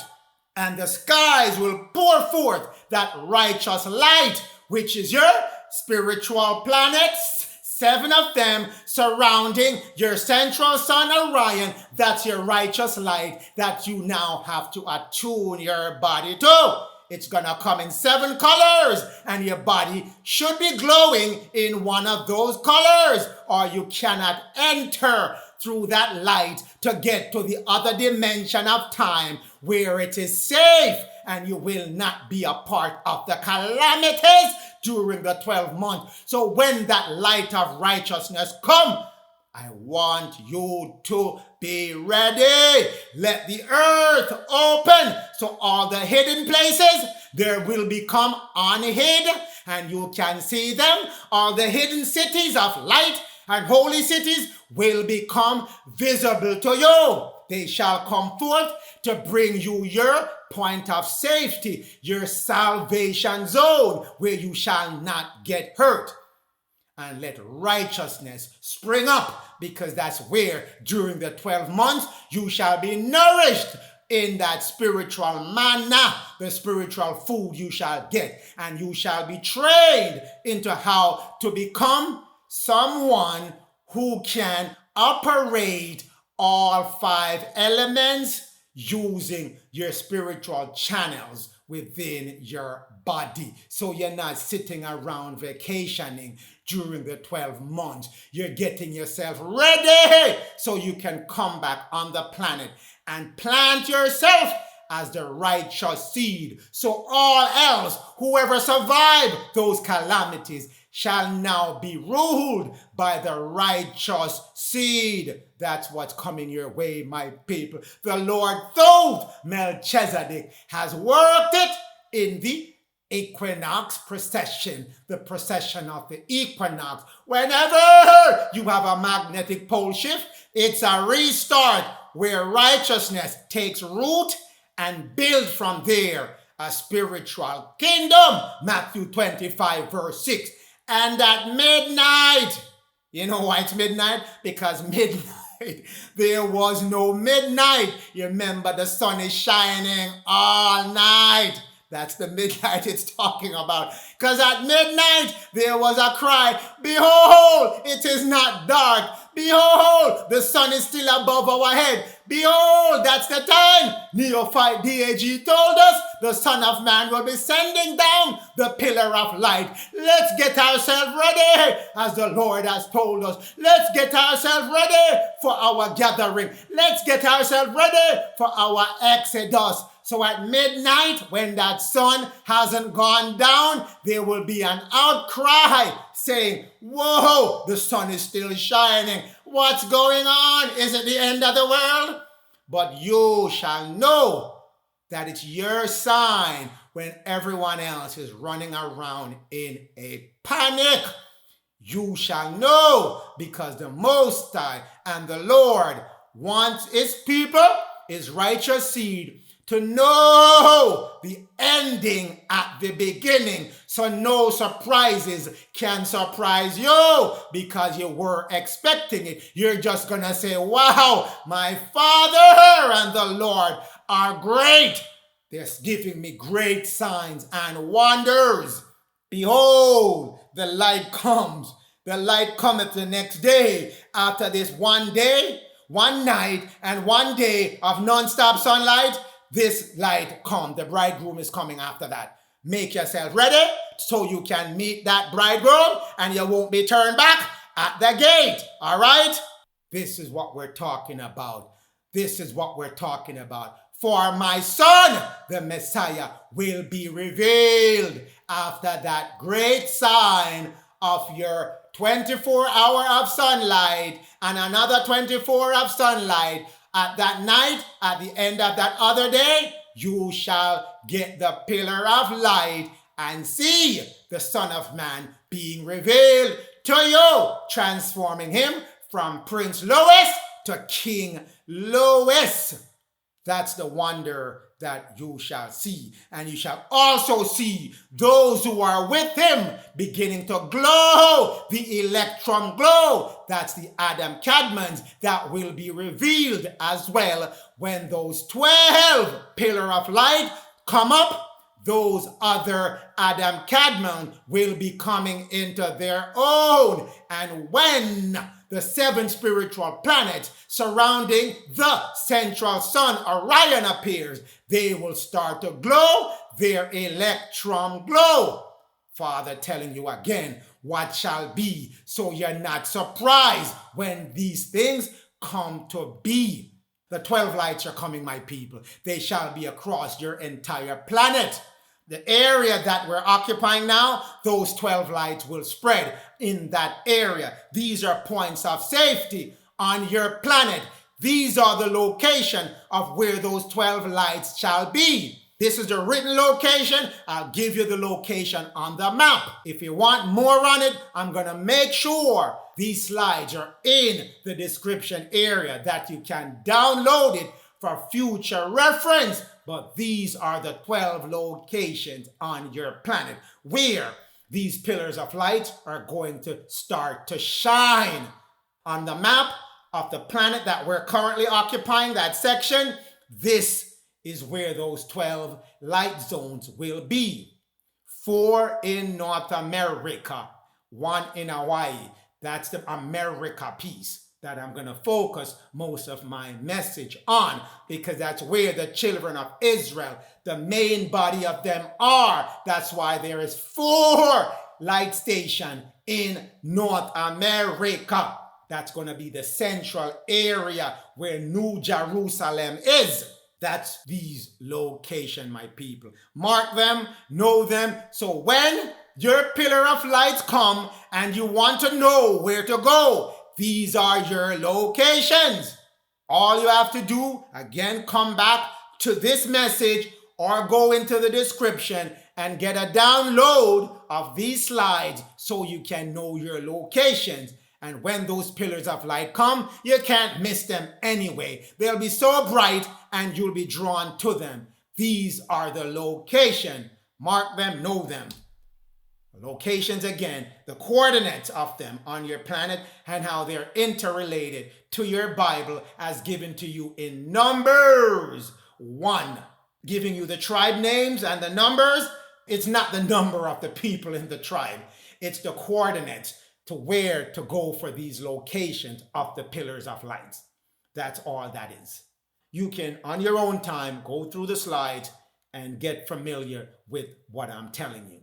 and the skies will pour forth that righteous light, which is your spiritual planets, 7 of them surrounding your central sun Orion. That's your righteous light that you now have to attune your body to. It's gonna come in 7 colors, and your body should be glowing in one of those colors, or you cannot enter through that light to get to the other dimension of time where it is safe, and you will not be a part of the calamities during the 12 months. So when that light of righteousness come, I want you to be ready. Let the earth open, so all the hidden places, there will become unhid, and you can see them. All the hidden cities of light and holy cities will become visible to you. They shall come forth to bring you your point of safety, your salvation zone, where you shall not get hurt. And let righteousness spring up, because that's where during the 12 months you shall be nourished in that spiritual manna, the spiritual food you shall get, and you shall be trained into how to become someone who can operate all 5 elements using your spiritual channels within your body. So you're not sitting around vacationing during the 12 months. You're getting yourself ready so you can come back on the planet and plant yourself as the righteous seed. So all else, whoever survived those calamities, shall now be ruled by the righteous seed. That's what's coming your way, my people. The Lord Thoth, Melchizedek, has worked it in the equinox procession, the procession of the equinox. Whenever you have a magnetic pole shift, it's a restart where righteousness takes root and builds from there a spiritual kingdom. Matthew 25 verse 6. And at midnight, you know why it's midnight? Because midnight, there was no midnight. You remember the sun is shining all night. That's the midnight it's talking about. Because at midnight, there was a cry, behold, it is not dark. Behold, the sun is still above our head. Behold, that's the time. Neophyte DAG told us the Son of Man will be sending down the pillar of light. Let's get ourselves ready, as the Lord has told us. Let's get ourselves ready for our gathering. Let's get ourselves ready for our exodus. So at midnight, when that sun hasn't gone down, there will be an outcry saying, whoa, the sun is still shining. What's going on? Is it the end of the world? But you shall know that it's your sign when everyone else is running around in a panic. You shall know, because the Most High and the Lord wants his people, his righteous seed, to know the ending at the beginning, so no surprises can surprise you, because you were expecting it. You're just gonna say, wow, my Father and the Lord are great. They're giving me great signs and wonders. Behold, the light comes. The light cometh the next day. After this one day, one night, and one day of non-stop sunlight, this light come. The bridegroom is coming after that. Make yourself ready so you can meet that bridegroom and you won't be turned back at the gate. All right? This is what we're talking about. This is what we're talking about. For my son, the Messiah, will be revealed after that great sign of your 24-hour of sunlight and another 24 of sunlight. At that night, at the end of that other day, you shall get the pillar of light and see the Son of Man being revealed to you, transforming him from Prince Louis to King Louis. That's the wonder that you shall see. And you shall also see those who are with him beginning to glow, the electron glow. That's the KADMONs that will be revealed as well when those 12 pillar of light come up. Those other KADMON will be coming into their own. And when the 7 spiritual planets surrounding the central sun, Orion, appears, they will start to glow their electron glow. Father telling you again what shall be, so you're not surprised when these things come to be. The 12 lights are coming, my people. They shall be across your entire planet. The area that we're occupying now, those 12 lights will spread in that area. These are points of safety on your planet. These are the location of where those 12 lights shall be. This is the written location. I'll give you the location on the map. If you want more on it, I'm going to make sure these slides are in the description area that you can download it for future reference. But these are the 12 locations on your planet where these pillars of light are going to start to shine. On the map of the planet that we're currently occupying, that section, this is where those 12 light zones will be. 4 in North America, 1 in Hawaii. That's the America piece that I'm going to focus most of my message on, because that's where the children of Israel, the main body of them, are. That's why there is 4 light stations in North America. That's going to be the central area where New Jerusalem is. That's these locations, my people. Mark them, know them. So when your pillar of lights come and you want to know where to go, these are your locations. All you have to do, again, come back to this message or go into the description and get a download of these slides so you can know your locations. And when those pillars of light come, you can't miss them anyway. They'll be so bright and you'll be drawn to them. These are the locations. Mark them, know them. Locations again, the coordinates of them on your planet and how they're interrelated to your Bible as given to you in Numbers 1. Giving you the tribe names and the numbers. It's not the number of the people in the tribe. It's the coordinates to where to go for these locations of the pillars of light. That's all that is. You can, on your own time, go through the slides and get familiar with what I'm telling you.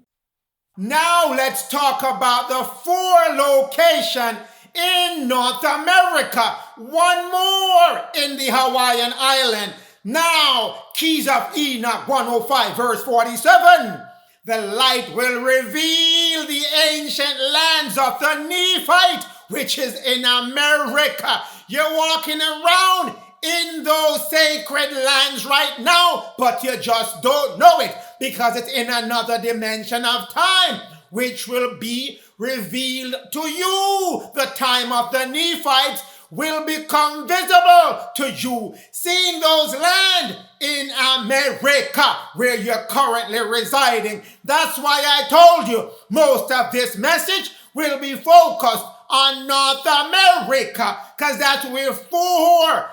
Now let's talk about the 4 locations in North America. 1 more in the Hawaiian island. Now, Keys of Enoch 105 verse 47. The light will reveal the ancient lands of the Nephite, which is in America. You're walking around in those sacred lands right now, but you just don't know it because it's in another dimension of time, which will be revealed to you. The time of the Nephites will become visible to you. Seeing those lands in America where you're currently residing. That's why I told you most of this message will be focused on North America, because that's where four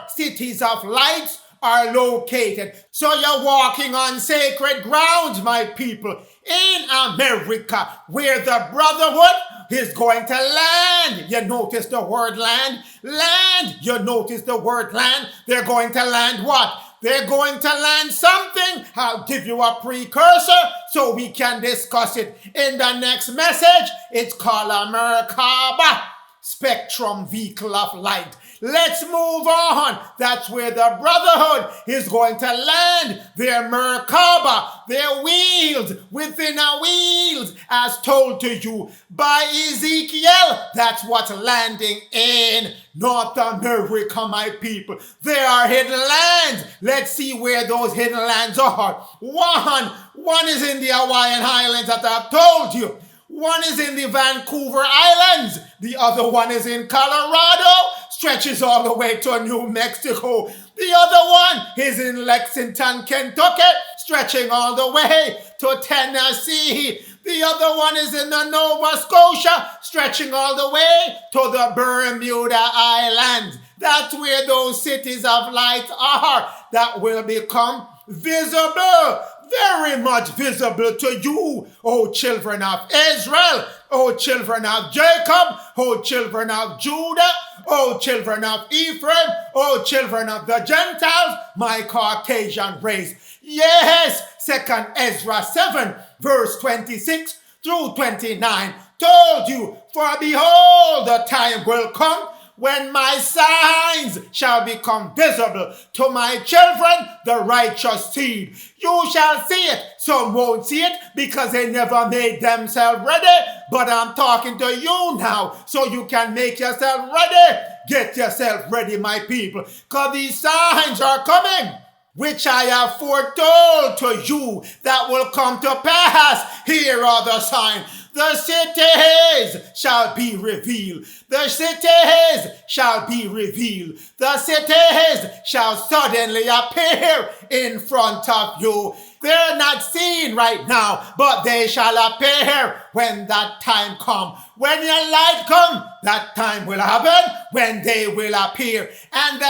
cities of lights are located. So you're walking on sacred grounds, my people, in America, where the brotherhood is going to land. You notice the word land? Land. You notice the word land? They're going to land what? They're going to land something. I'll give you a precursor so we can discuss it in the next message. It's called a Merkaba, spectrum vehicle of light. Let's move on. That's where the brotherhood is going to land their Merkaba, their wheels within a wheels, as told to you by Ezekiel. That's what's landing in North America, my people. There are hidden lands. Let's see where those hidden lands are. One is in the Hawaiian Islands that I've told you. One is in the Vancouver Islands. The other one is in Colorado, stretches all the way to New Mexico. The other one is in Lexington, Kentucky, stretching all the way to Tennessee. The other one is in the Nova Scotia, stretching all the way to the Bermuda Islands. That's where those cities of light are that will become visible, very much visible to you, O children of Israel, O children of Jacob, O children of Judah, O children of Ephraim, O children of the Gentiles, my Caucasian race. Yes, 2nd Ezra 7, verse 26 through 29 told you, for behold, the time will come when my signs shall become visible to my children, the righteous seed. You shall see it. Some won't see it because they never made themselves ready. But I'm talking to you now so you can make yourself ready. Get yourself ready, my people, because these signs are coming, which I have foretold to you that will come to pass. Here are the signs. The cities shall be revealed. The cities shall be revealed. The cities shall suddenly appear in front of you. They're not seen right now, but they shall appear when that time comes. When your light comes, that time will happen when they will appear. And the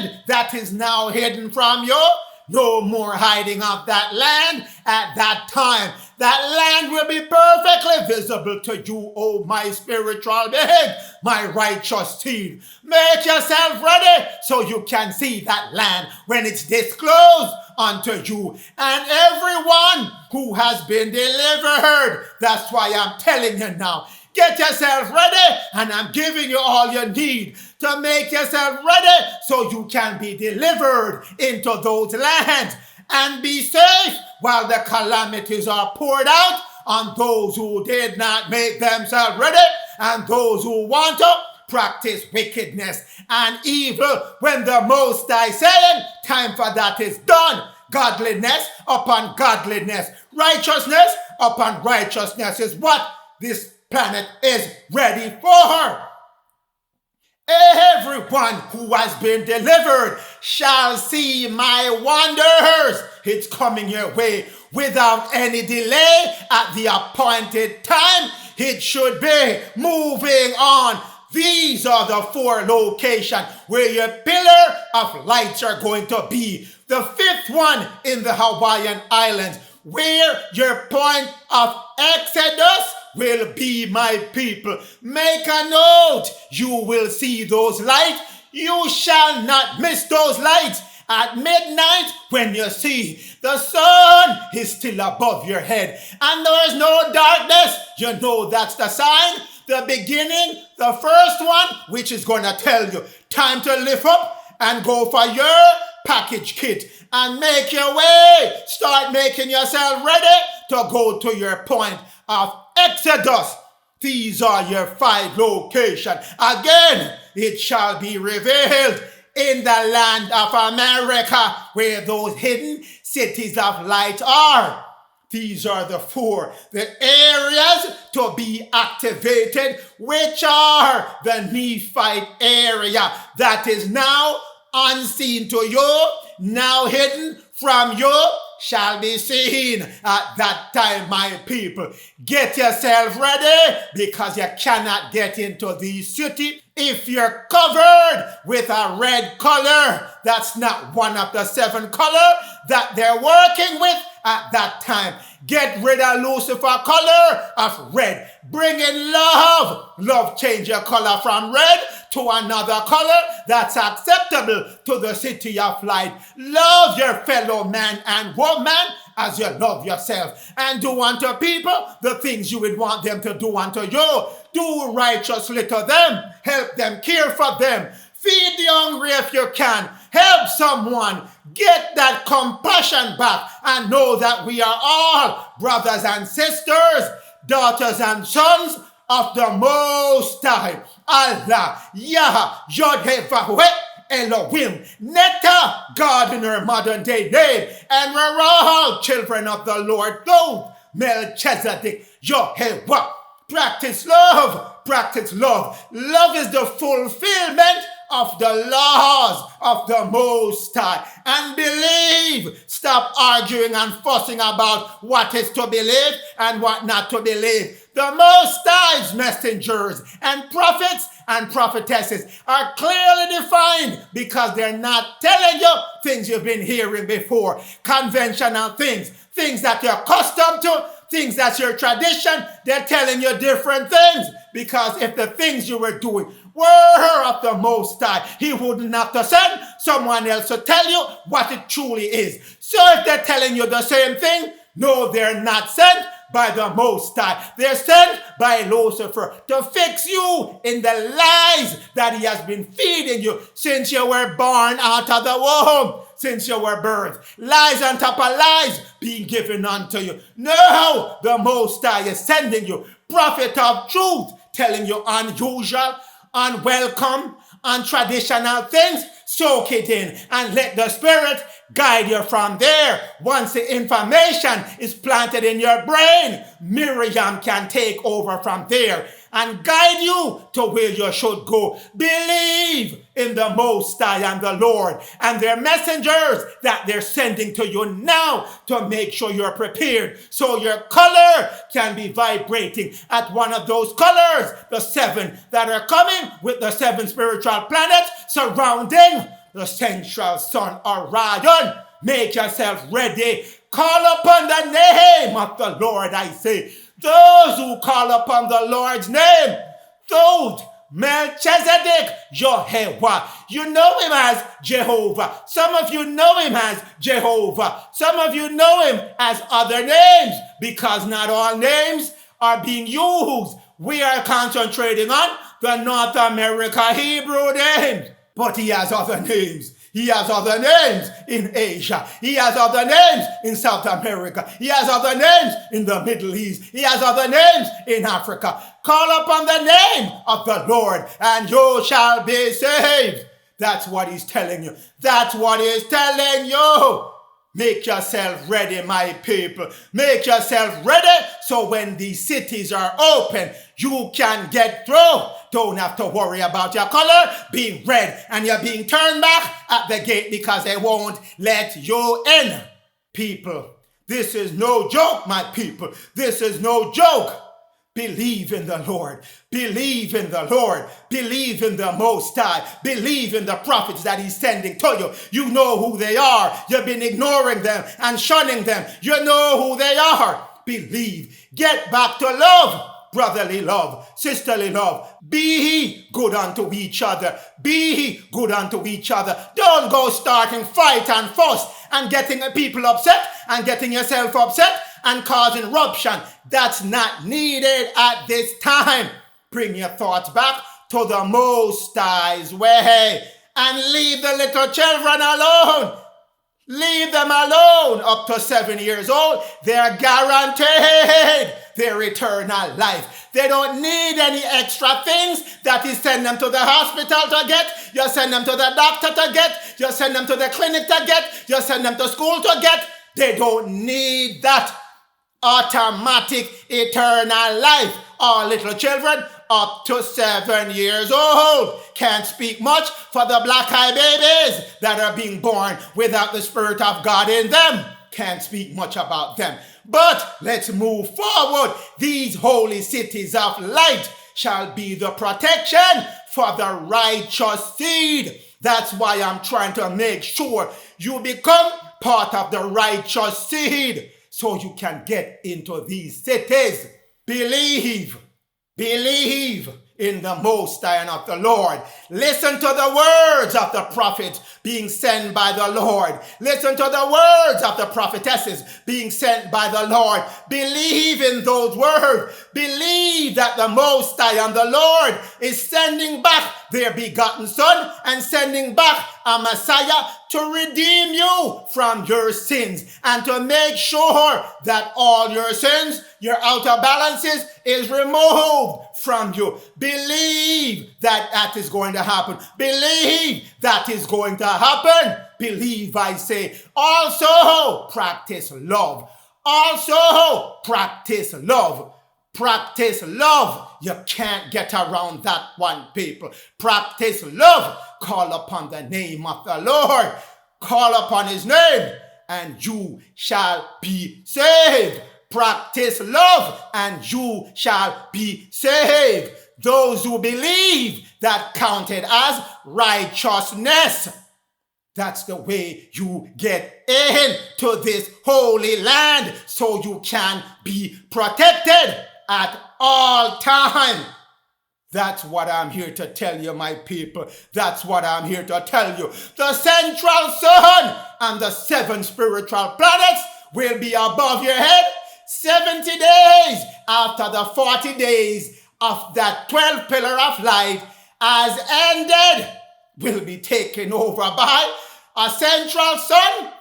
land that is now hidden from you, no more hiding of that land at that time. That land will be perfectly visible to you, oh my spiritual being, my righteous seed. Make yourself ready so you can see that land when it's disclosed unto you. And everyone who has been delivered, that's why I'm telling you now, get yourself ready, and I'm giving you all you need to make yourself ready so you can be delivered into those lands and be safe while the calamities are poured out on those who did not make themselves ready and those who want to practice wickedness and evil. When the Most High saying, time for that is done. Godliness upon godliness, righteousness upon righteousness is what this planet is ready for. Everyone who has been delivered shall see my wonders. It's coming your way without any delay at the appointed time. It should be moving on. These are the 4 locations where your pillar of lights are going to be. The 5th one in the Hawaiian Islands, where your point of exodus will be, my people. Make a note. You will see those lights. You shall not miss those lights. At midnight, when you see the sun is still above your head and there is no darkness, you know that's the sign. The beginning, the first one, which is going to tell you time to lift up and go for your package kit and make your way. Start making yourself ready to go to your point of exodus. These are your 5 locations. Again, it shall be revealed in the land of America where those hidden cities of light are. These are the 4, the areas to be activated, which are the Nephite area that is now unseen to you, now hidden from you, shall be seen at that time, my people. Get yourself ready, because you cannot get into the city if you're covered with a red color. That's not one of the 7 colors that they're working with at that time. Get rid of Lucifer color of red. Bring in love. Love change your color from red to another color that's acceptable to the city of light. Love your fellow man and woman as you love yourself, and do unto people the things you would want them to do unto you. Do righteously to them, help them, care for them, feed the hungry if you can, help someone, get that compassion back, and know that we are all brothers and sisters, daughters and sons of the Most High. Allah, Yah, Yod-Heh-Vah-Heh, Elohim, Netta, God in her modern day name, and we're all children of the Lord, though Melchizedek, Yahweh. Practice love, practice love. Love is the fulfillment of the laws of the Most High. And believe. Stop arguing and fussing about what is to believe and what not to believe. The Most High's messengers and prophets and prophetesses are clearly defined because they're not telling you things you've been hearing before. Conventional things, things that you're accustomed to, things that's your tradition. They're telling you different things because if the things you were doing were of the Most High, He wouldn't have to send someone else to tell you what it truly is. So if they're telling you the same thing, no, they're not sent by the Most High. They're sent by Lucifer to fix you in the lies that he has been feeding you since you were born out of the womb, since you were birthed. Lies on top of lies being given unto you. No, the Most High is sending you prophet of truth, telling you unusual, unwelcome, untraditional things. Soak it in and let the Spirit guide you from there. Once the information is planted in your brain, Miriam can take over from there and guide you to where you should go. Believe in the Most High and the Lord and their messengers that they're sending to you now to make sure you're prepared so your color can be vibrating at one of those colors, the 7 that are coming with the 7 spiritual planets surrounding the central sun, Orion. Make yourself ready. Call upon the name of the Lord, I say. Those who call upon the Lord's name, those Melchizedek, Yahweh. You know him as Jehovah. Some of you know him as Jehovah. Some of you know him as other names because not all names are being used. We are concentrating on the North America Hebrew names, but he has other names. He has other names in Asia. He has other names in South America. He has other names in the Middle East. He has other names in Africa. Call upon the name of the Lord and you shall be saved. That's what he's telling you. That's what he's telling you. Make yourself ready, my people. Make yourself ready so when these cities are open, you can get through. Don't have to worry about your color being red and you're being turned back at the gate because they won't let you in. People, this is no joke, my people. This is no joke. Believe in the Lord. Believe in the Lord. Believe in the Most High. Believe in the prophets that he's sending to you. You know who they are. You've been ignoring them and shunning them. You know who they are. Believe. Get back to love. Brotherly love, sisterly love. Be good unto each other. Be good unto each other. Don't go starting fight and fuss and getting people upset and getting yourself upset and causing rupture. That's not needed at this time. Bring your thoughts back to the Most High's way and leave the little children alone. Leave them alone up to 7 years old. They're guaranteed their eternal life. They don't need any extra things that you send them to the hospital to get. You send them to the doctor to get. You send them to the clinic to get. You send them to school to get. They don't need that automatic eternal life. All little children up to 7 years old can't speak much for the black-eyed babies that are being born without the Spirit of God in them. Can't speak much about them. But let's move forward. These holy cities of light shall be the protection for the righteous seed. That's why I'm trying to make sure you become part of the righteous seed so you can get into these cities. Believe in the Most High and of the Lord. Listen to the words of the prophet being sent by the Lord. Listen to the words of the prophetesses being sent by the Lord. Believe in those words. Believe that the Most High and the Lord is sending back their begotten Son and sending back a Messiah to redeem you from your sins and to make sure that all your sins, your outer balances, is removed from you. Believe that that is going to happen. Believe that is going to happen. Believe, I say. Also, practice love. Also, practice love. Practice love. You can't get around that one, people. Practice love. Call upon the name of the Lord. Call upon his name, and you shall be saved. Practice love, and you shall be saved. Those who believe, that counted as righteousness. That's the way you get into this holy land, so you can be protected at all time. That's what I'm here to tell you, my people. That's what I'm here to tell you. The central sun and the 7 spiritual planets will be above your head 70 days after the 40 days of that 12th pillar of light has ended. Will be taken over by a central sun,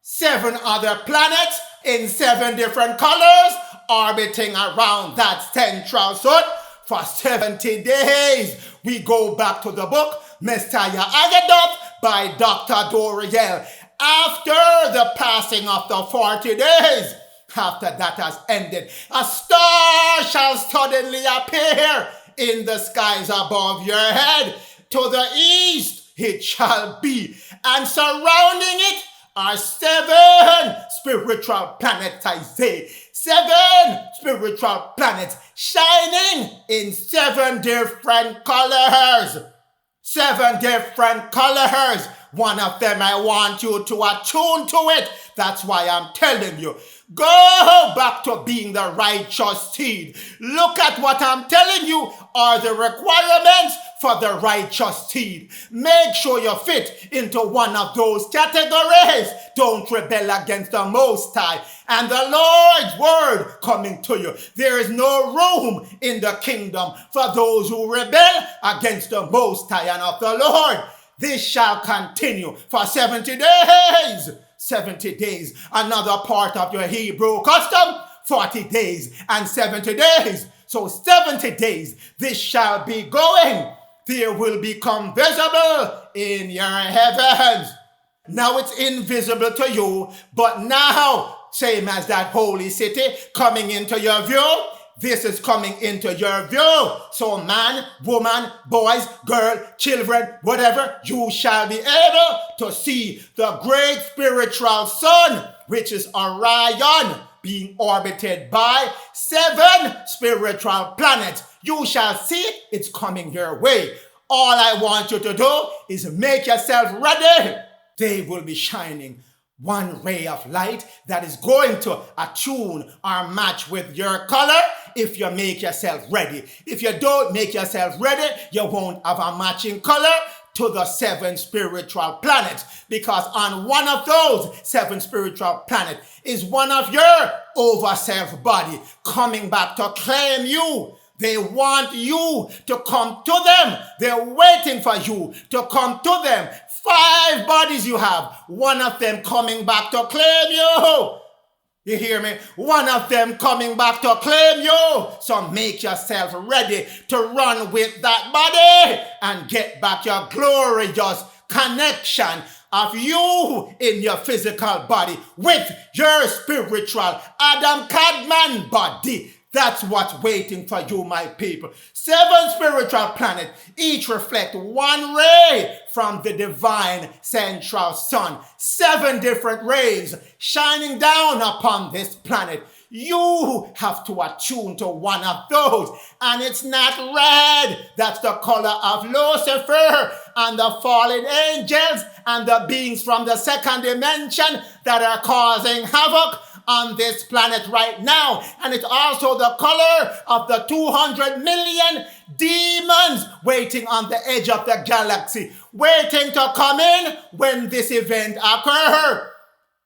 7 other planets in 7 different colors orbiting around that central sun for 70 days. We go back to the book Messiah Agadoth by Dr. Doriel. After the passing of the 40 days, after that has ended, a star shall suddenly appear in the skies above your head. To the east it shall be, and surrounding it are 7 spiritual planets, I say. 7 spiritual planets shining in 7 different colors. 7 different colors. One of them, I want you to attune to it. That's why I'm telling you. Go back to being the righteous seed. Look at what I'm telling you are the requirements for the righteous seed. Make sure you fit into one of those categories. Don't rebel against the Most High and the Lord's word coming to you. There is no room in the kingdom for those who rebel against the Most High and of the Lord. This shall continue for 70 days. 70 days. Another part of your Hebrew custom, 40 days and 70 days. So 70 days this shall be going. There will become visible in your heavens. Now it's invisible to you, but now, same as that holy city coming into your view, this is coming into your view. So man, woman, boys, girl, children, whatever, you shall be able to see the great spiritual sun, which is Orion, being orbited by 7 spiritual planets. You shall see it. It's coming your way. All I want you to do is make yourself ready. They will be shining. One ray of light that is going to attune or match with your color if you make yourself ready. If you don't make yourself ready, you won't have a matching color to the 7 spiritual planets, because on one of those 7 spiritual planets is one of your overself body coming back to claim you. They want you to come to them. They're waiting for you to come to them. 5 bodies you have, one of them coming back to claim you. You hear me? One of them coming back to claim you. So make yourself ready to run with that body and get back your glorious connection of you in your physical body with your spiritual Adam KADMON body. That's what's waiting for you, my people. 7 spiritual planets, each reflect one ray from the divine central sun. 7 different rays shining down upon this planet. You have to attune to one of those. And it's not red. That's the color of Lucifer and the fallen angels and the beings from the 2nd dimension that are causing havoc on this planet right now. And it's also the color of the 200 million demons waiting on the edge of the galaxy, waiting to come in when this event occurs,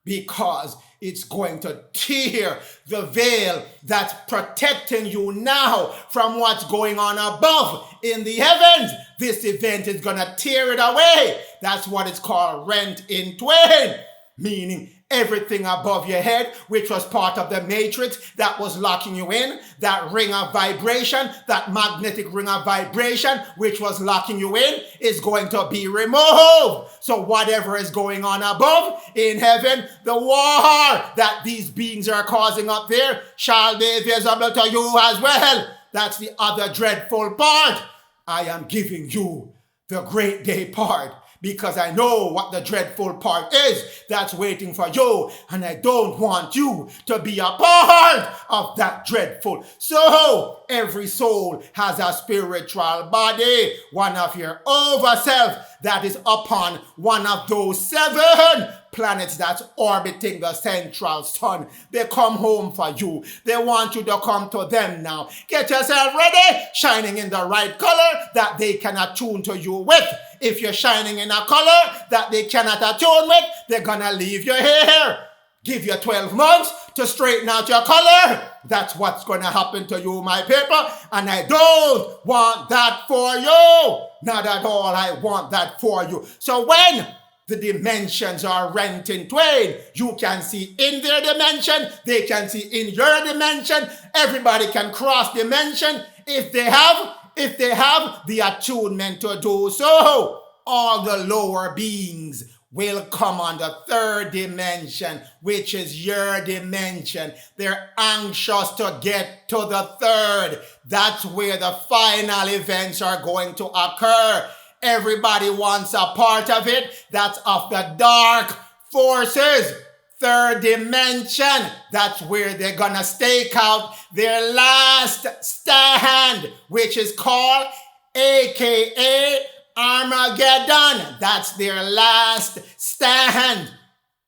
because it's going to tear the veil that's protecting you now from what's going on above in the heavens. This event is going to tear it away. That's what it's called, rent in twain, meaning everything above your head, which was part of the matrix that was locking you in, that ring of vibration, that magnetic ring of vibration, which was locking you in, is going to be removed. So whatever is going on above in heaven, the war that these beings are causing up there shall be visible to you as well. That's the other dreadful part. I am giving you the great day part, because I know what the dreadful part is that's waiting for you, and I don't want you to be a part of that dreadful. So every soul has a spiritual body, one of your overself that is upon one of those 7 planets that's orbiting the central sun. They come home for you. They want you to come to them now. Get yourself ready, shining in the right color that they can attune to you with. If you're shining in a color that they cannot attune with, they're gonna leave you here. Give you 12 months to straighten out your color. That's what's gonna happen to you, my people. And I don't want that for you. Not at all. I want that for you. So when the dimensions are rent in twain, you can see in their dimension, they can see in your dimension. Everybody can cross dimension if they have the attunement to do so. All the lower beings will come on the 3rd dimension, which is your dimension. They're anxious to get to the 3rd. That's where the final events are going to occur. Everybody wants a part of it. That's of the dark forces. 3rd dimension. That's where they're gonna stake out their last stand, which is called AKA Armageddon. That's their last stand.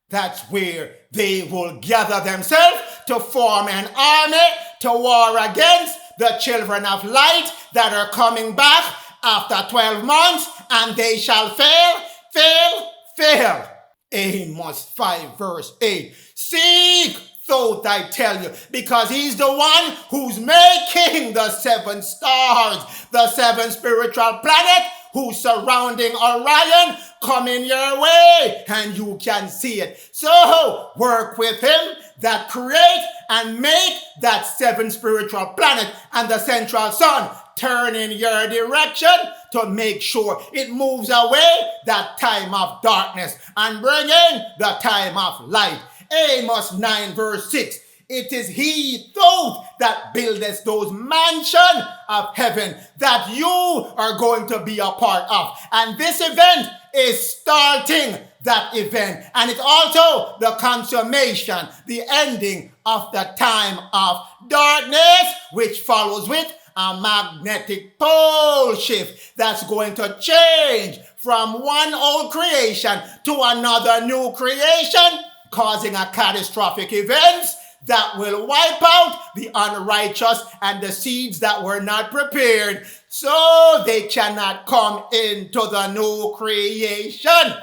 That's where they will gather themselves to form an army to war against the children of light that are coming back after 12 months, and they shall fail. Amos 5 verse 8. Seek, thought I tell you, because he's the one who's making the 7 stars, the 7 spiritual planets who's surrounding Orion, coming your way, and you can see it. So work with him that create and make that 7 spiritual planet and the central sun turn in your direction to make sure it moves away that time of darkness and bring in the time of light. Amos 9 verse 6. It is he, those that buildeth those mansions of heaven that you are going to be a part of. And this event is starting that event. And it's also the consummation, the ending of the time of darkness, which follows with a magnetic pole shift that's going to change from one old creation to another new creation, causing a catastrophic event that will wipe out the unrighteous and the seeds that were not prepared, so they cannot come into the new creation.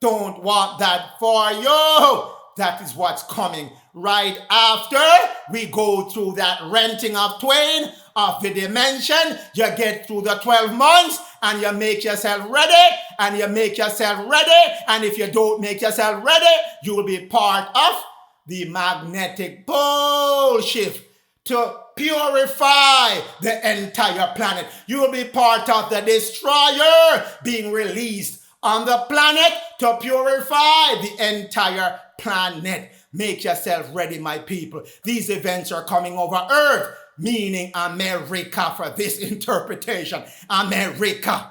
Don't want that for you. That is what's coming right after we go through that renting of twain of the dimension. You get through the 12 months and you make yourself ready, and you make yourself ready. And if you don't make yourself ready, you will be part of the magnetic pole shift to purify the entire planet. You will be part of the destroyer being released on the planet to purify the entire planet. Make yourself ready, my people. These events are coming over Earth, meaning America for this interpretation. America.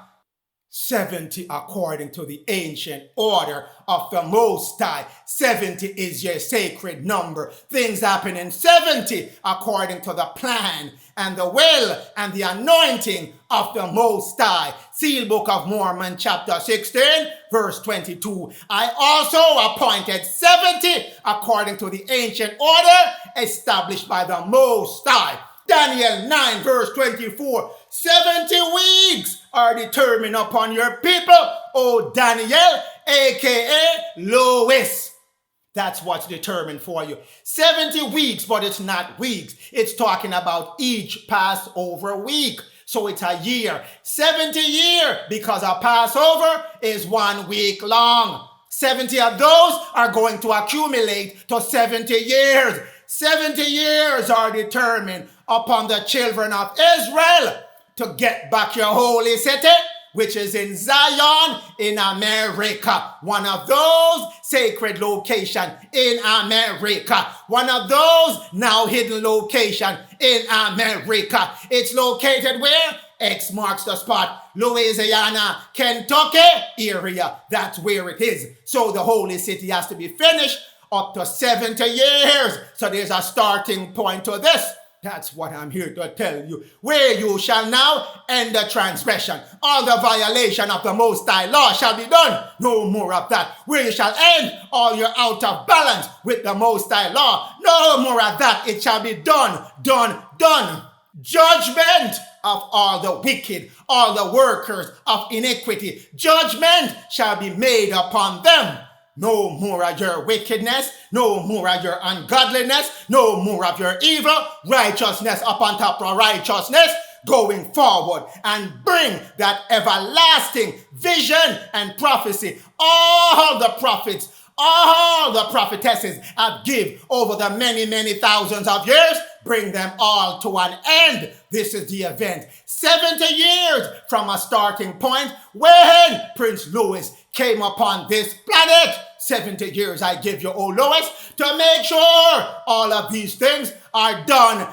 70 according to the ancient order of the Most High. 70 is your sacred number. Things happen in 70 according to the plan and the will and the anointing of the Most High. Seal Book of Mormon chapter 16 verse 22. I also appointed 70 according to the ancient order established by the Most High. Daniel 9 verse 24. 70 weeks are determined upon your people, O Daniel, aka Lois. That's what's determined for you. 70 weeks, but it's not weeks. It's talking about each Passover week. So it's a year. 70 year, because a Passover is 1 week long. 70 of those are going to accumulate to 70 years. 70 years are determined upon the children of Israel to get back your holy city, which is in Zion in America. One of those sacred locations in America. One of those now hidden locations in America. It's located where? X marks the spot. Louisiana, Kentucky area. That's where it is. So the holy city has to be finished up to 70 years. So there's a starting point to this. That's what I'm here to tell you. Where you shall now end the transgression. All the violation of the Most High law shall be done. No more of that. Where you shall end all your out of balance with the Most High law. No more of that. It shall be done, done, done. Judgment of all the wicked, all the workers of iniquity. Judgment shall be made upon them. No more of your wickedness, no more of your ungodliness, no more of your evil, righteousness upon top of righteousness, going forward and bring that everlasting vision and prophecy. All the prophets, all the prophetesses have give over the many, many thousands of years, bring them all to an end. This is the event. 70 years from a starting point when Prince Louis came upon this planet. 70 years I give you, O Lois, to make sure all of these things are done,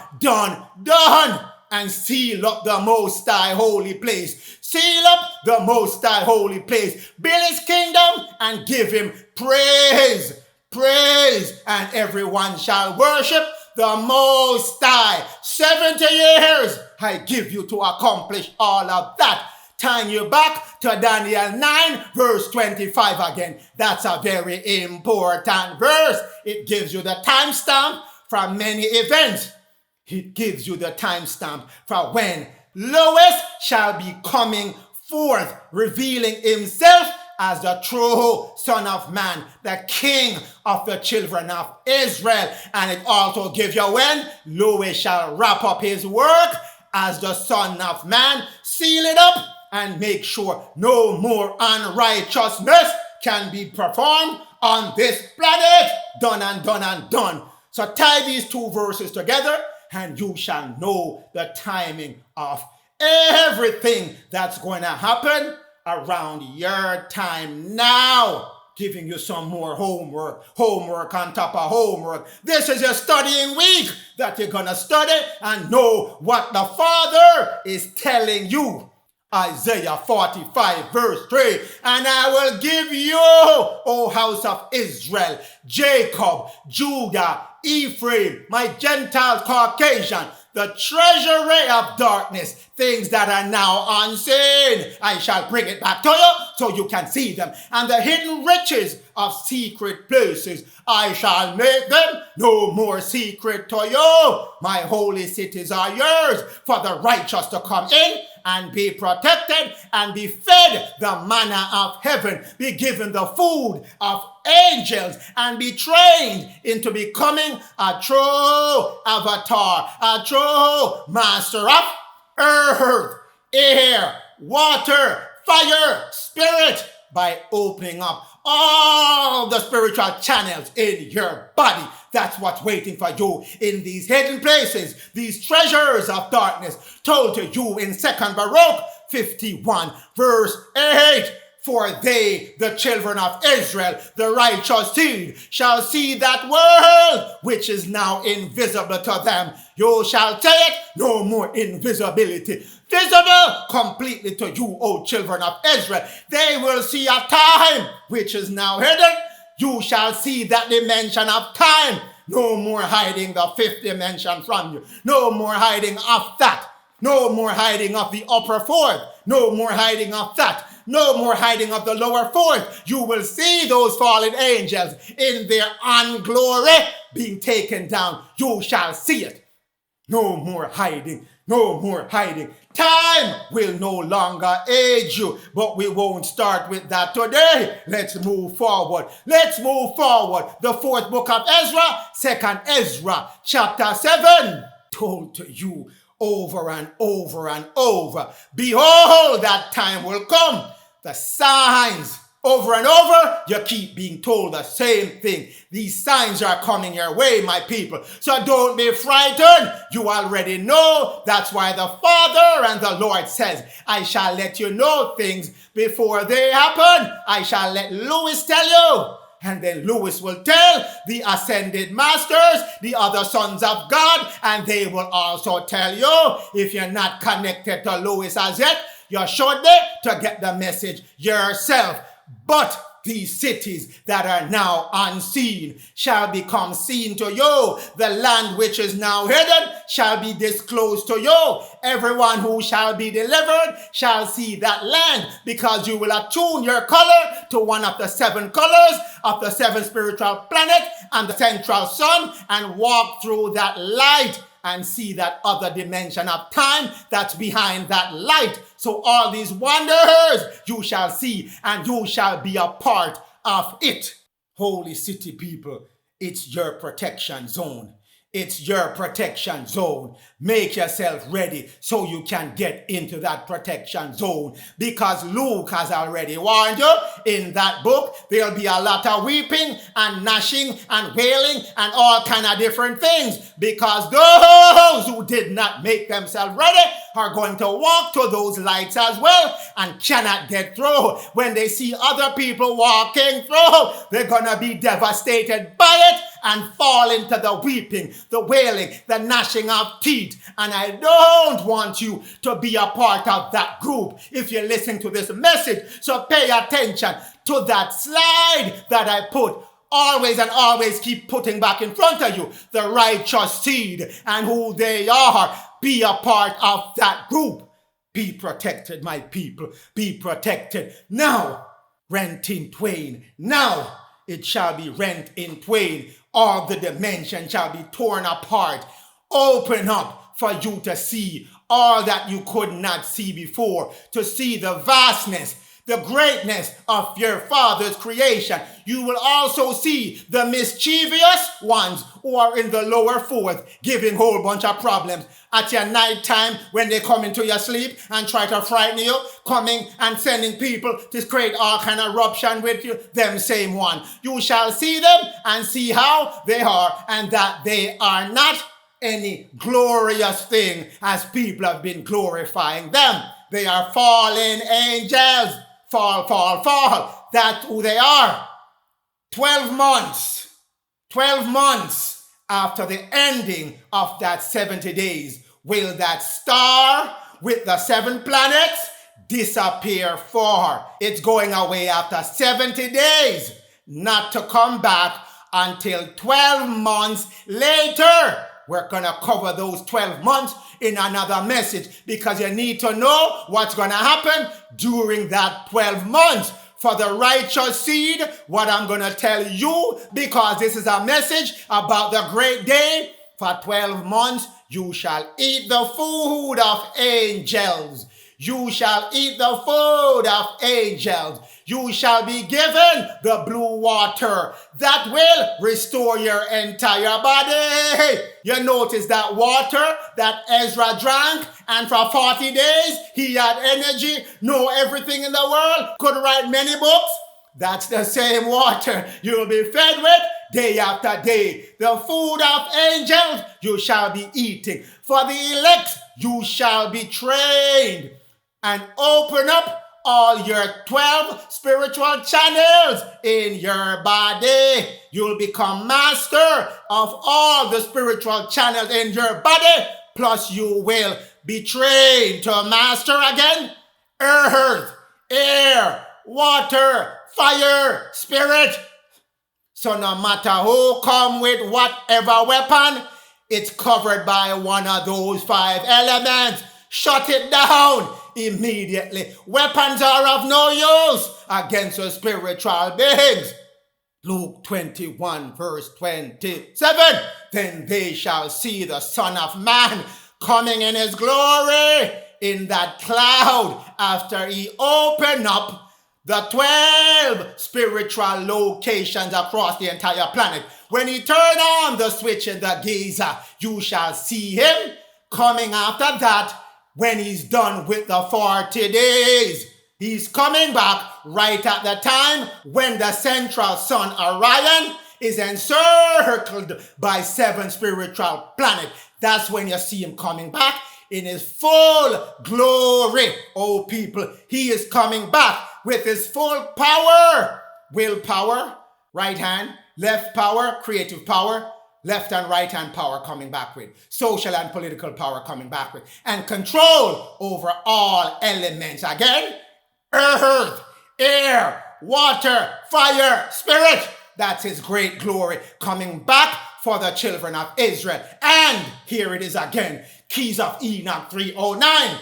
and seal up the Most High holy place. Seal up the Most High holy place. Build his kingdom and give him praise. Praise, and everyone shall worship the Most High. 70 years I give you to accomplish all of that. Tying you back to Daniel 9 verse 25 again. That's a very important verse. It gives you the timestamp from many events. It gives you the timestamp for when Lois shall be coming forth, revealing himself as the true Son of Man, the King of the children of Israel. And it also gives you when Lois shall wrap up his work as the Son of Man, seal it up, and make sure no more unrighteousness can be performed on this planet. Done and done and done. So tie these two verses together and you shall know the timing of everything that's going to happen around your time now. Giving you some more homework on top of homework. This is your studying week that you're going to study and know what the Father is telling you. Isaiah 45 verse 3. And I will give you, O house of Israel, Jacob, Judah, Ephraim, my Gentile Caucasian, the treasury of darkness, things that are now unseen. I shall bring it back to you so you can see them. And the hidden riches of secret places, I shall make them no more secret to you. My holy cities are yours for the righteous to come in and be protected and be fed the manna of heaven, be given the food of angels, and be trained into becoming a true avatar, a true master of earth, air, water, fire, spirit, by opening up all the spiritual channels in your body. That's what's waiting for you in these hidden places, these treasures of darkness, told to you in 2nd Baruch 51 verse 8. For they, the children of Israel, the righteous seed, shall see that world which is now invisible to them. You shall say it, no more invisibility. Visible completely to you, O children of Israel. They will see a time which is now hidden. You shall see that dimension of time. No more hiding the fifth dimension from you. No more hiding of that. No more hiding of the upper fourth. No more hiding of that. No more hiding of the lower fourth. You will see those fallen angels in their unglory being taken down. You shall see it. No more hiding. No more hiding. Time will no longer age you, but we won't start with that today. Let's move forward. Let's move forward. The fourth book of Ezra, 2nd Ezra, chapter 7, told to you over and over and over. Behold, that time will come. The signs, over and over, you keep being told the same thing. These signs are coming your way, my people. So don't be frightened. You already know. That's why the Father and the Lord says, I shall let you know things before they happen. I shall let Lewis tell you. And then Lewis will tell the ascended masters, the other sons of God, and they will also tell you, if you're not connected to Lewis as yet, you should be to get the message yourself. But these cities that are now unseen shall become seen to you. The land which is now hidden shall be disclosed to you. Everyone who shall be delivered shall see that land, because you will attune your color to one of the 7 colors of the 7 spiritual planets and the central sun, and walk through that light and see that other dimension of time that's behind that light. So all these wonders you shall see, and you shall be a part of it. Holy City people, it's your protection zone. It's your protection zone. Make yourself ready so you can get into that protection zone, because Luke has already warned you in that book. There'll be a lot of weeping and gnashing and wailing and all kind of different things, because those who did not make themselves ready are going to walk to those lights as well and cannot get through. When they see other people walking through, they're going to be devastated by it and fall into the weeping, the wailing, the gnashing of teeth. And I don't want you to be a part of that group if you listen to this message. So pay attention to that slide that I put. Always and always keep putting back in front of you the righteous seed and who they are. Be a part of that group. Be protected, my people. Be protected. Now, rent in twain. Now, it shall be rent in twain. All the dimensions shall be torn apart. Open up for you to see all that you could not see before. To see the vastness, the greatness of your Father's creation. You will also see the mischievous ones who are in the lower fourth, giving a whole bunch of problems. At your night time, when they come into your sleep and try to frighten you, coming and sending people to create all kind of eruption with you, them same one. You shall see them and see how they are, and that they are not any glorious thing as people have been glorifying them. They are fallen angels. Fall, fall, fall. That's who they are. 12 months after the ending of that 70 days, will that star with the 7 planets disappear for. It's going away after 70 days, not to come back until 12 months later. We're going to cover those 12 months in another message, because you need to know what's going to happen during that 12 months. For the righteous seed, what I'm going to tell you, because this is a message about the great day. For 12 months, you shall eat the food of angels. You shall eat the food of angels. You shall be given the blue water that will restore your entire body. You notice that water that Ezra drank, and for 40 days he had energy, know everything in the world, could write many books. That's the same water you'll be fed with day after day. The food of angels you shall be eating. For the elect you shall be trained. And open up all your 12 spiritual channels in your body. You'll become master of all the spiritual channels in your body. Plus, you will be trained to master again earth, air, water, fire, spirit. So no matter who come with whatever weapon, it's covered by one of those 5 elements. Shut it down immediately. Weapons are of no use against the spiritual beings. Luke 21 verse 27. Then they shall see the Son of Man coming in his glory in that cloud after he opened up the 12 spiritual locations across the entire planet. When he turned on the switch in the Giza, you shall see him coming after that when he's done with the 40 days. He's coming back right at the time when the central sun Orion is encircled by 7 spiritual planets. That's when you see him coming back in his full glory. Oh people, he is coming back with his full power. Willpower, right hand, left power, creative power, left and right hand power coming back with, social and political power coming back with, and control over all elements. Again, earth, air, water, fire, spirit. That's his great glory coming back for the children of Israel. And here it is again, Keys of Enoch 309.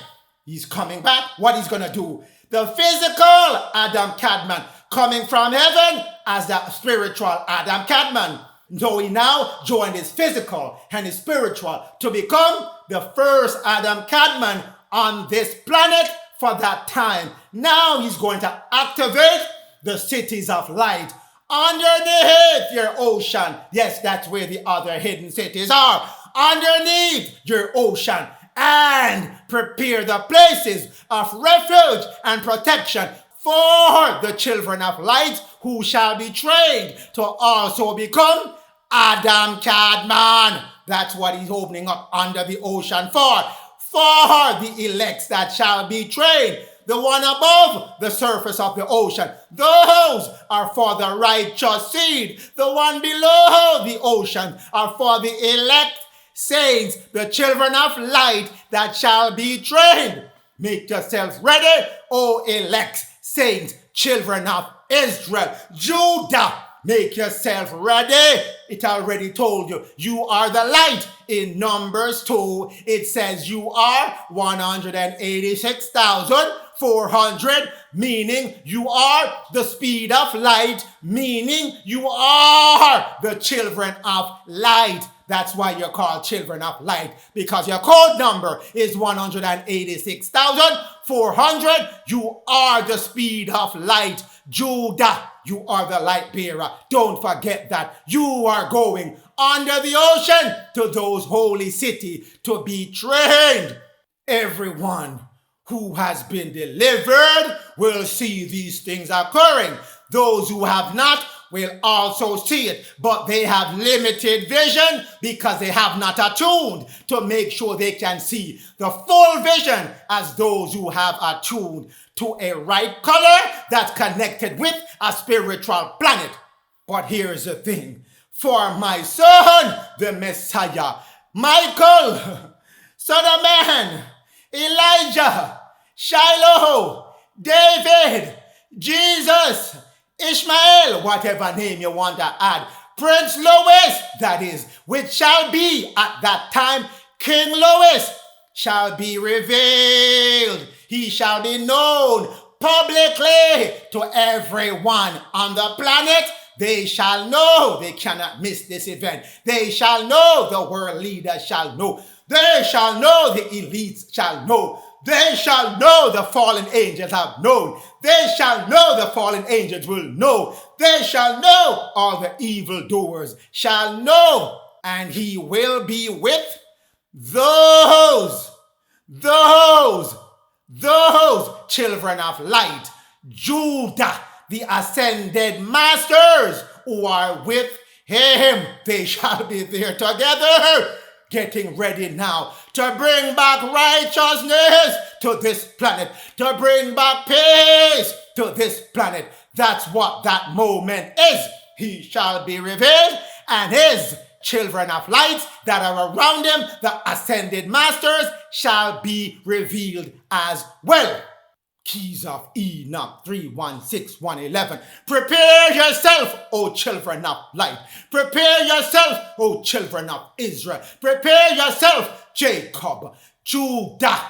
He's coming back. What he's going to do? The physical Adam KADMON coming from heaven as the spiritual Adam KADMON. So he now joined his physical and his spiritual to become the first Adam KADMON on this planet for that time. Now he's going to activate the cities of light underneath your ocean. Yes, that's where the other hidden cities are. Underneath your ocean. And prepare the places of refuge and protection for the children of light who shall be trained to also become Adam KADMON. That's what he's opening up under the ocean for. For the elects that shall be trained. The one above the surface of the ocean. Those are for the righteous seed. The one below the ocean are for the elect saints, the children of light that shall be trained. Make yourselves ready, O elect saints, children of Israel. Judah, make yourself ready. It already told you, you are the light. In Numbers 2, it says you are 186,400, meaning you are the speed of light, meaning you are the children of light. That's why you're called children of light, because your code number is 186,400. You are the speed of light. Judah, you are the light bearer. Don't forget that. You are going under the ocean to those holy cities to be trained. Everyone who has been delivered will see these things occurring. Those who have not will also see it, but they have limited vision because they have not attuned to make sure they can see the full vision as those who have attuned to a right color that's connected with a spiritual planet. But here's the thing. For my son, the Messiah, Michael, son of man, Elijah, Shiloh, David, Jesus, Ishmael, whatever name you want to add, Prince Louis, that is, which shall be at that time King Louis, shall be revealed. He shall be known publicly to everyone on the planet. They shall know. They cannot miss this event. They shall know. The world leaders shall know. They shall know. The elites shall know. They shall know. The fallen angels have known. They shall know. The fallen angels will know. They shall know. All the evildoers shall know. And he will be with those children of light. Judah, the ascended masters who are with him. They shall be there together. getting ready now to bring back righteousness to this planet, to bring back peace to this planet. That's what that moment is. He shall be revealed, and his children of light that are around him, the ascended masters, shall be revealed as well. Keys of Enoch 3:1-6-111. Prepare yourself, O children of light. Prepare yourself, O children of Israel. Prepare yourself, Jacob, Judah,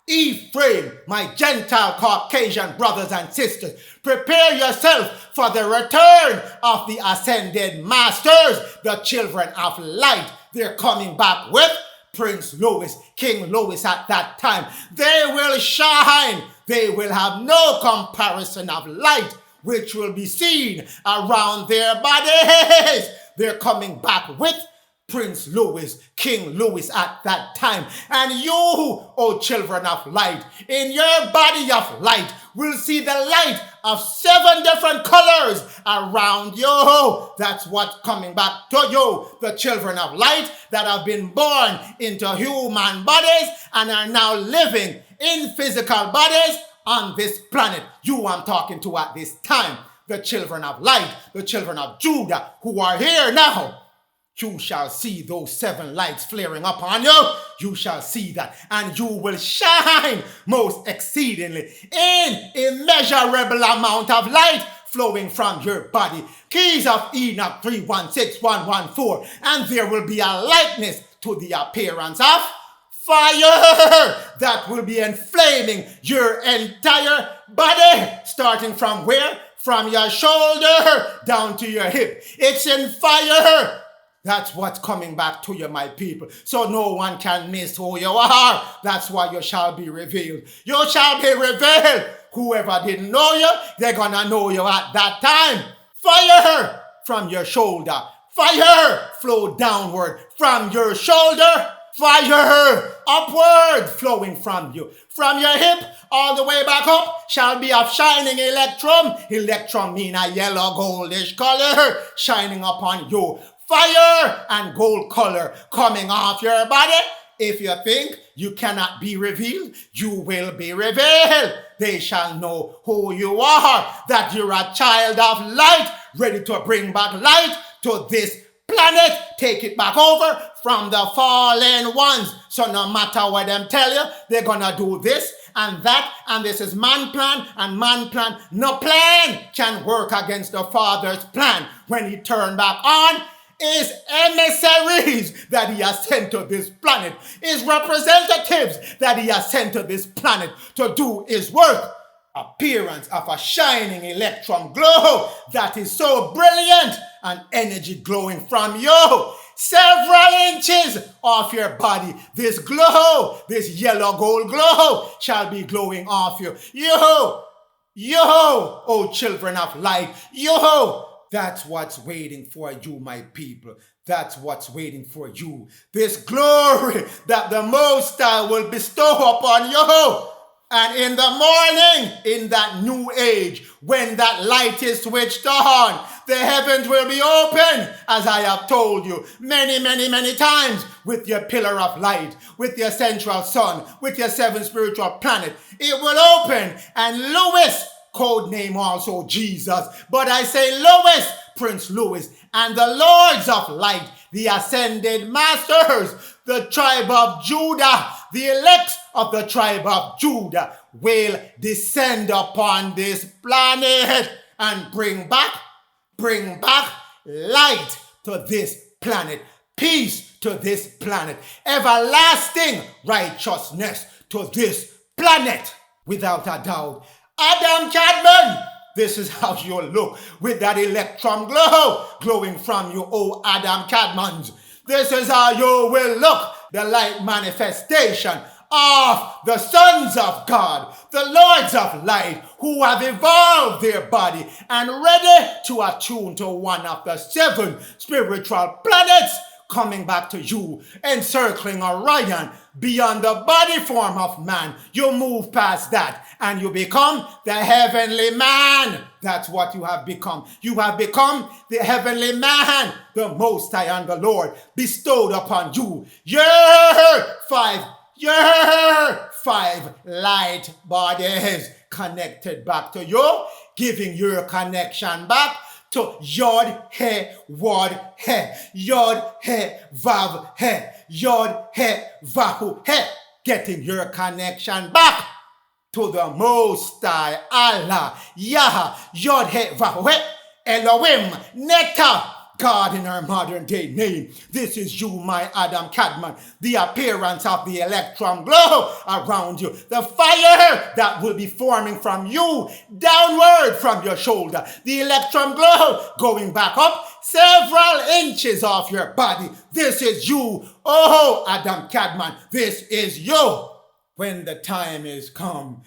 Ephraim, my Gentile Caucasian brothers and sisters. Prepare yourself for the return of the ascended masters, the children of light. They're coming back with Prince Louis, King Louis at that time. They will shine. They will have no comparison of light, which will be seen around their bodies. They're coming back with Prince Louis, King Louis at that time. And you, O children of light, in your body of light, will see the light of 7 different colors around you. That's what's coming back to you, the children of light that have been born into human bodies and are now living in physical bodies on this planet. You I'm talking to at this time, the children of light, the children of Judah who are here now. You shall see those 7 lights flaring up on you. You shall see that. And you will shine most exceedingly in immeasurable amount of light flowing from your body. Keys of Enoch 3:1-6-114. And there will be a likeness to the appearance of fire that will be inflaming your entire body. Starting from where? From your shoulder down to your hip. It's in fire. That's what's coming back to you, my people. So no one can miss who you are. That's why you shall be revealed. You shall be revealed. Whoever didn't know you, they're gonna know you at that time. Fire from your shoulder. Fire flow downward from your shoulder. Fire upward flowing from you. From your hip all the way back up shall be of shining electrum. Electrum mean a yellow goldish color shining upon you. Fire and gold color coming off your body. If you think you cannot be revealed, you will be revealed. They shall know who you are, that you're a child of light, ready to bring back light to this planet. Take it back over from the fallen ones. So no matter what them tell you, they're gonna do this and that, and this is man plan and man plan. No plan can work against the Father's plan. When he turned back on, his emissaries that he has sent to this planet, his representatives that he has sent to this planet to do his work. Appearance of a shining electron glow that is so brilliant and energy glowing from you. Several inches off your body, this glow, this yellow gold glow shall be glowing off you. Yo, oh children of light, yo. That's what's waiting for you, my people. That's what's waiting for you. This glory that the Most High will bestow upon you. And in the morning, in that new age, when that light is switched on, the heavens will be open, as I have told you many, many, many times, with your pillar of light, with your central sun, with your 7 spiritual planets. It will open, and Louis, code name also Jesus, but I say Louis, Prince Louis, and the Lords of Light, the ascended masters, the tribe of Judah, the elect of the tribe of Judah will descend upon this planet and bring back light to this planet, peace to this planet, everlasting righteousness to this planet, without a doubt. Adam KADMON, this is how you look with that electron glow glowing from you, oh Adam KADMONs. This is how you will look, the light manifestation of the sons of God, the Lords of Light, who have evolved their body and ready to attune to one of the 7 spiritual planets coming back to you, encircling Orion beyond the body form of man. You move past that and you become the heavenly man. That's what you have become. You have become the heavenly man, the Most High and the Lord bestowed upon you. Your five light bodies connected back to you, giving your connection back to Yod He Wad He, Yod He Vav He, Yod He Vahu He, getting your connection back to the Most High Allah, Yah, Yod He Vahu He, Elohim, Neta, God in our modern day name. This is you, my Adam KADMON, the appearance of the electron glow around you, the fire that will be forming from you downward from your shoulder, the electron glow going back up several inches off your body. This is you, oh Adam KADMON, this is you. When the time is come,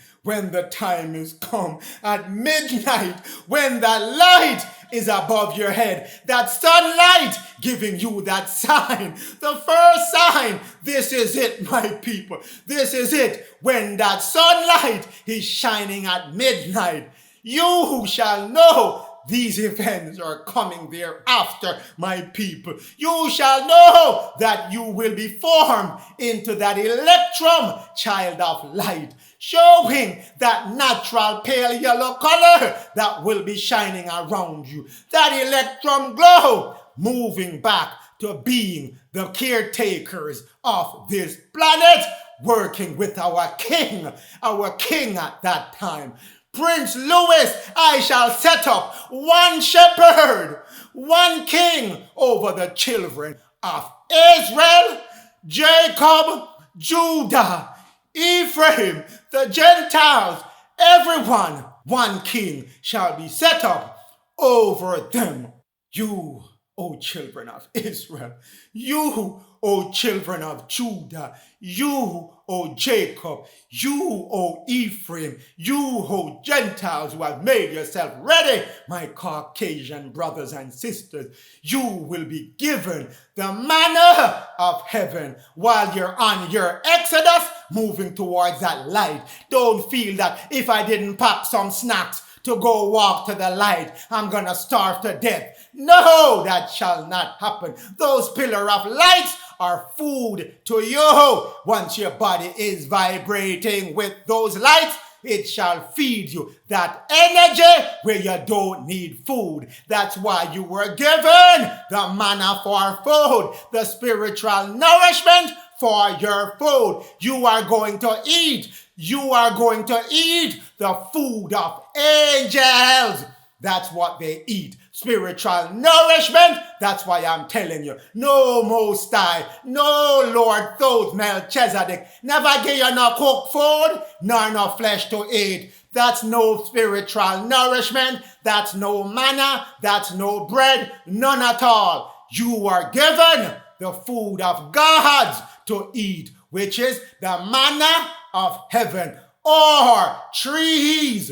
at midnight, when the light is above your head, that sunlight giving you that sign, the first sign. This is it, my people. This is it. When that sunlight is shining at midnight, you shall know these events are coming thereafter, my people. You shall know that you will be formed into that electrum, child of light, showing that natural pale yellow color that will be shining around you. That electrum glow, moving back to being the caretakers of this planet, working with our king at that time. Prince Louis, I shall set up one shepherd, one king over the children of Israel, Jacob, Judah, Ephraim, the Gentiles, everyone, one king shall be set up over them. You, O children of Israel, you, O children of Judah, you, O Jacob, you, O Ephraim, you, O Gentiles who have made yourself ready, my Caucasian brothers and sisters, you will be given the manna of heaven while you're on your exodus, moving towards that light. Don't feel that if I didn't pack some snacks to go walk to the light, I'm gonna starve to death. No, that shall not happen. Those pillar of lights are food to you. Once your body is vibrating with those lights, it shall feed you that energy where you don't need food. That's why you were given the manna for food, the spiritual nourishment for your food. You are going to eat the food of angels. That's what they eat. Spiritual nourishment. That's why I'm telling you. No Most High, no Lord Thoth Melchizedek never give you no cooked food, nor no flesh to eat. That's no spiritual nourishment. That's no manna. That's no bread. None at all. You are given the food of God to eat, which is the manna of heaven, or trees,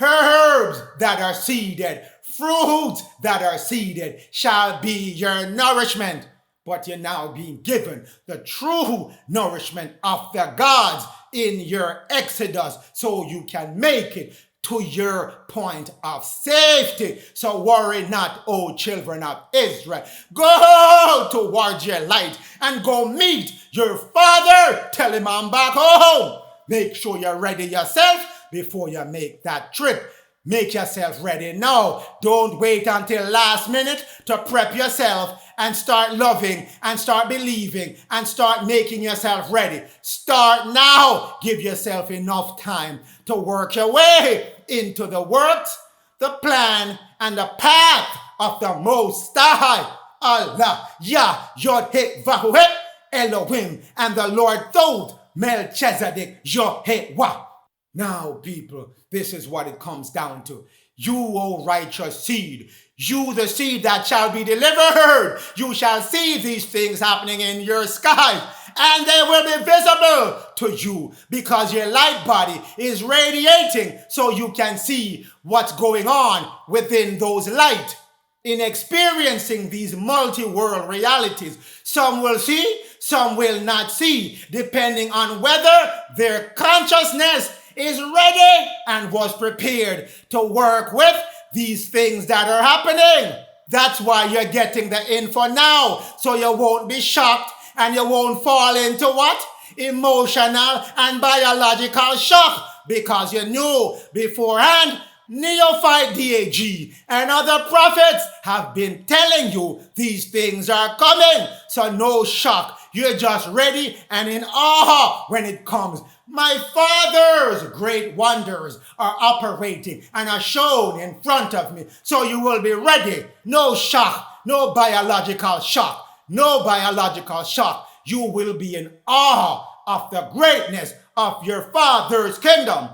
herbs that are seeded, fruits that are seeded shall be your nourishment. But you're now being given the true nourishment of the gods in your exodus so you can make it to your point of safety. So worry not, O children of Israel. Go towards your light and go meet your father. Tell him I'm back home. Make sure you're ready yourself before you make that trip. Make yourself ready now. Don't wait until last minute to prep yourself and start loving and start believing and start making yourself ready. Start now. Give yourself enough time to work your way into the works, the plan, and the path of the Most High. Allah, Yah, Yod He Vahu He, Elohim, and the Lord Thoth Melchizedek Yod-Heh-Wah. Now, people, this is what it comes down to. You, O righteous seed, you the seed that shall be delivered, you shall see these things happening in your sky, and they will be visible to you because your light body is radiating so you can see what's going on within those light. in experiencing these multi-world realities. Some will see, some will not see, depending on whether their consciousness is ready and was prepared to work with these things that are happening. That's why you're getting the info now, so you won't be shocked and you won't fall into what? Emotional and biological shock, because you knew beforehand. Neophyte DAG and other prophets have been telling you these things are coming, so no shock. You're just ready and in awe when it comes. My Father's great wonders are operating and are shown in front of me, so you will be ready. No shock, no biological shock, no biological shock. You will be in awe of the greatness of your Father's kingdom.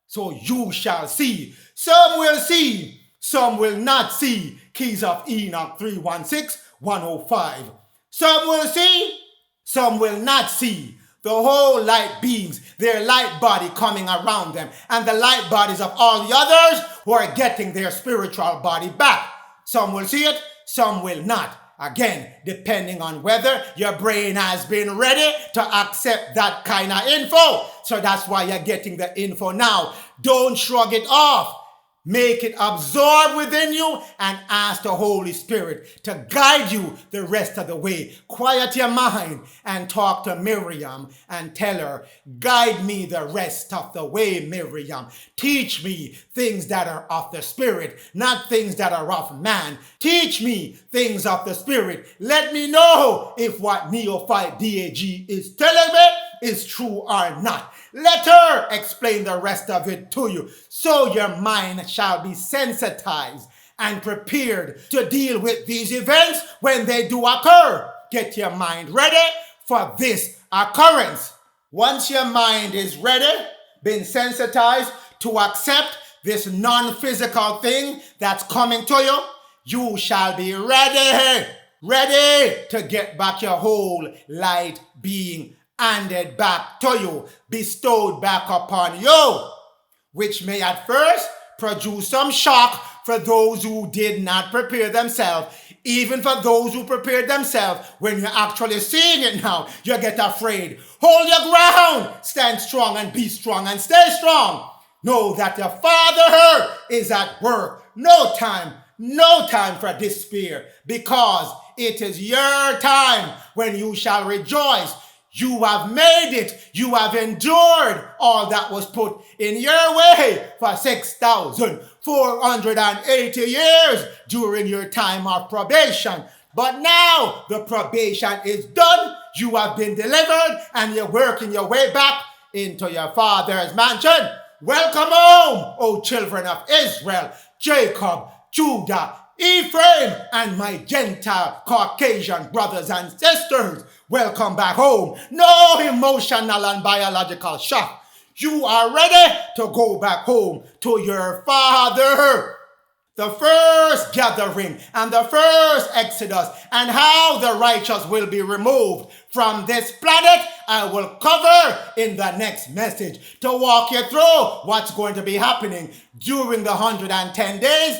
So you shall see. Some will see, some will not see. Keys of Enoch 316-105. Some will see, some will not see. The whole light beings, their light body coming around them, and the light bodies of all the others who are getting their spiritual body back. Some will see it, some will not. Again, depending on whether your brain has been ready to accept that kind of info. So that's why you're getting the info now. Don't shrug it off. Make it absorb within you and ask the Holy Spirit to guide you the rest of the way. Quiet your mind and talk to Miriam and tell her, guide me the rest of the way, Miriam. Teach me things that are of the Spirit, not things that are of man. Teach me things of the Spirit. Let me know if what Neophyte DAG is telling me is true or not. Let her explain the rest of it to you, so your mind shall be sensitized and prepared to deal with these events when they do occur. Get your mind ready for this occurrence. Once your mind is ready, been sensitized to accept this non-physical thing that's coming to you, you shall be ready to get back your whole light being handed back to you, bestowed back upon you, which may at first produce some shock for those who did not prepare themselves. Even for those who prepared themselves, when you're actually seeing it now, you get afraid. Hold your ground, stand strong and be strong and stay strong. Know that your Father is at work. No time for despair, because it is your time when you shall rejoice. You have made it. You have endured all that was put in your way for 6,480 years during your time of probation. But now the probation is done. You have been delivered and you're working your way back into your Father's mansion. Welcome home, O children of Israel, Jacob, Judah, Ephraim, and my Gentile Caucasian brothers and sisters. Welcome back home. No emotional and biological shock. You are ready to go back home to your Father. The first gathering and the first exodus and how the righteous will be removed from this planet, I will cover in the next message to walk you through what's going to be happening during the 110 days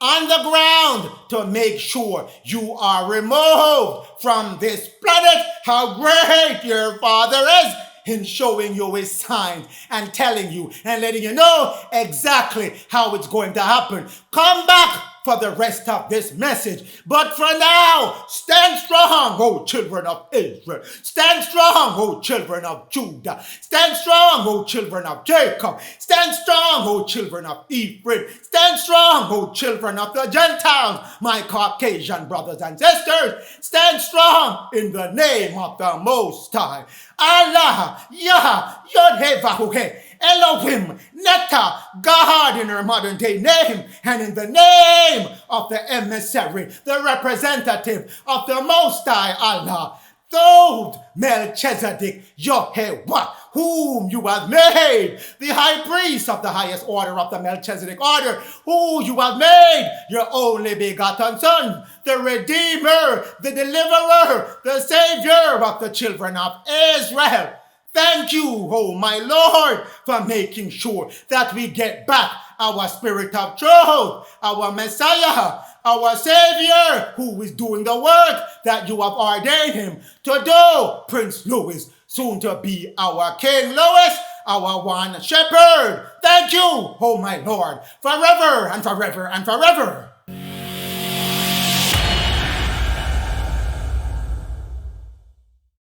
on the ground to make sure you are removed from this planet. How great your Father is in showing you his signs and telling you and letting you know exactly how it's going to happen. Come back for the rest of this message. But for now, stand strong, O children of Israel. Stand strong, O children of Judah. Stand strong, O children of Jacob. Stand strong, O children of Ephraim. Stand strong, O children of the Gentiles, my Caucasian brothers and sisters. Stand strong in the name of the Most High. Allah, Yah, Yod-Heh-Vahu-Heh, Elohim, Netta, God in her modern day name, and in the name of the emissary, the representative of the Most High Allah, Thod Melchizedek Yehovah, whom you have made the high priest of the highest order of the Melchizedek order, who you have made your only begotten Son, the Redeemer, the Deliverer, the Savior of the children of Israel. Thank you, oh my Lord, for making sure that we get back our Spirit of truth, our Messiah, our Savior, who is doing the work that you have ordained him to do. Prince Louis, soon to be our King Louis, our one shepherd. Thank you, oh my Lord, forever and forever and forever.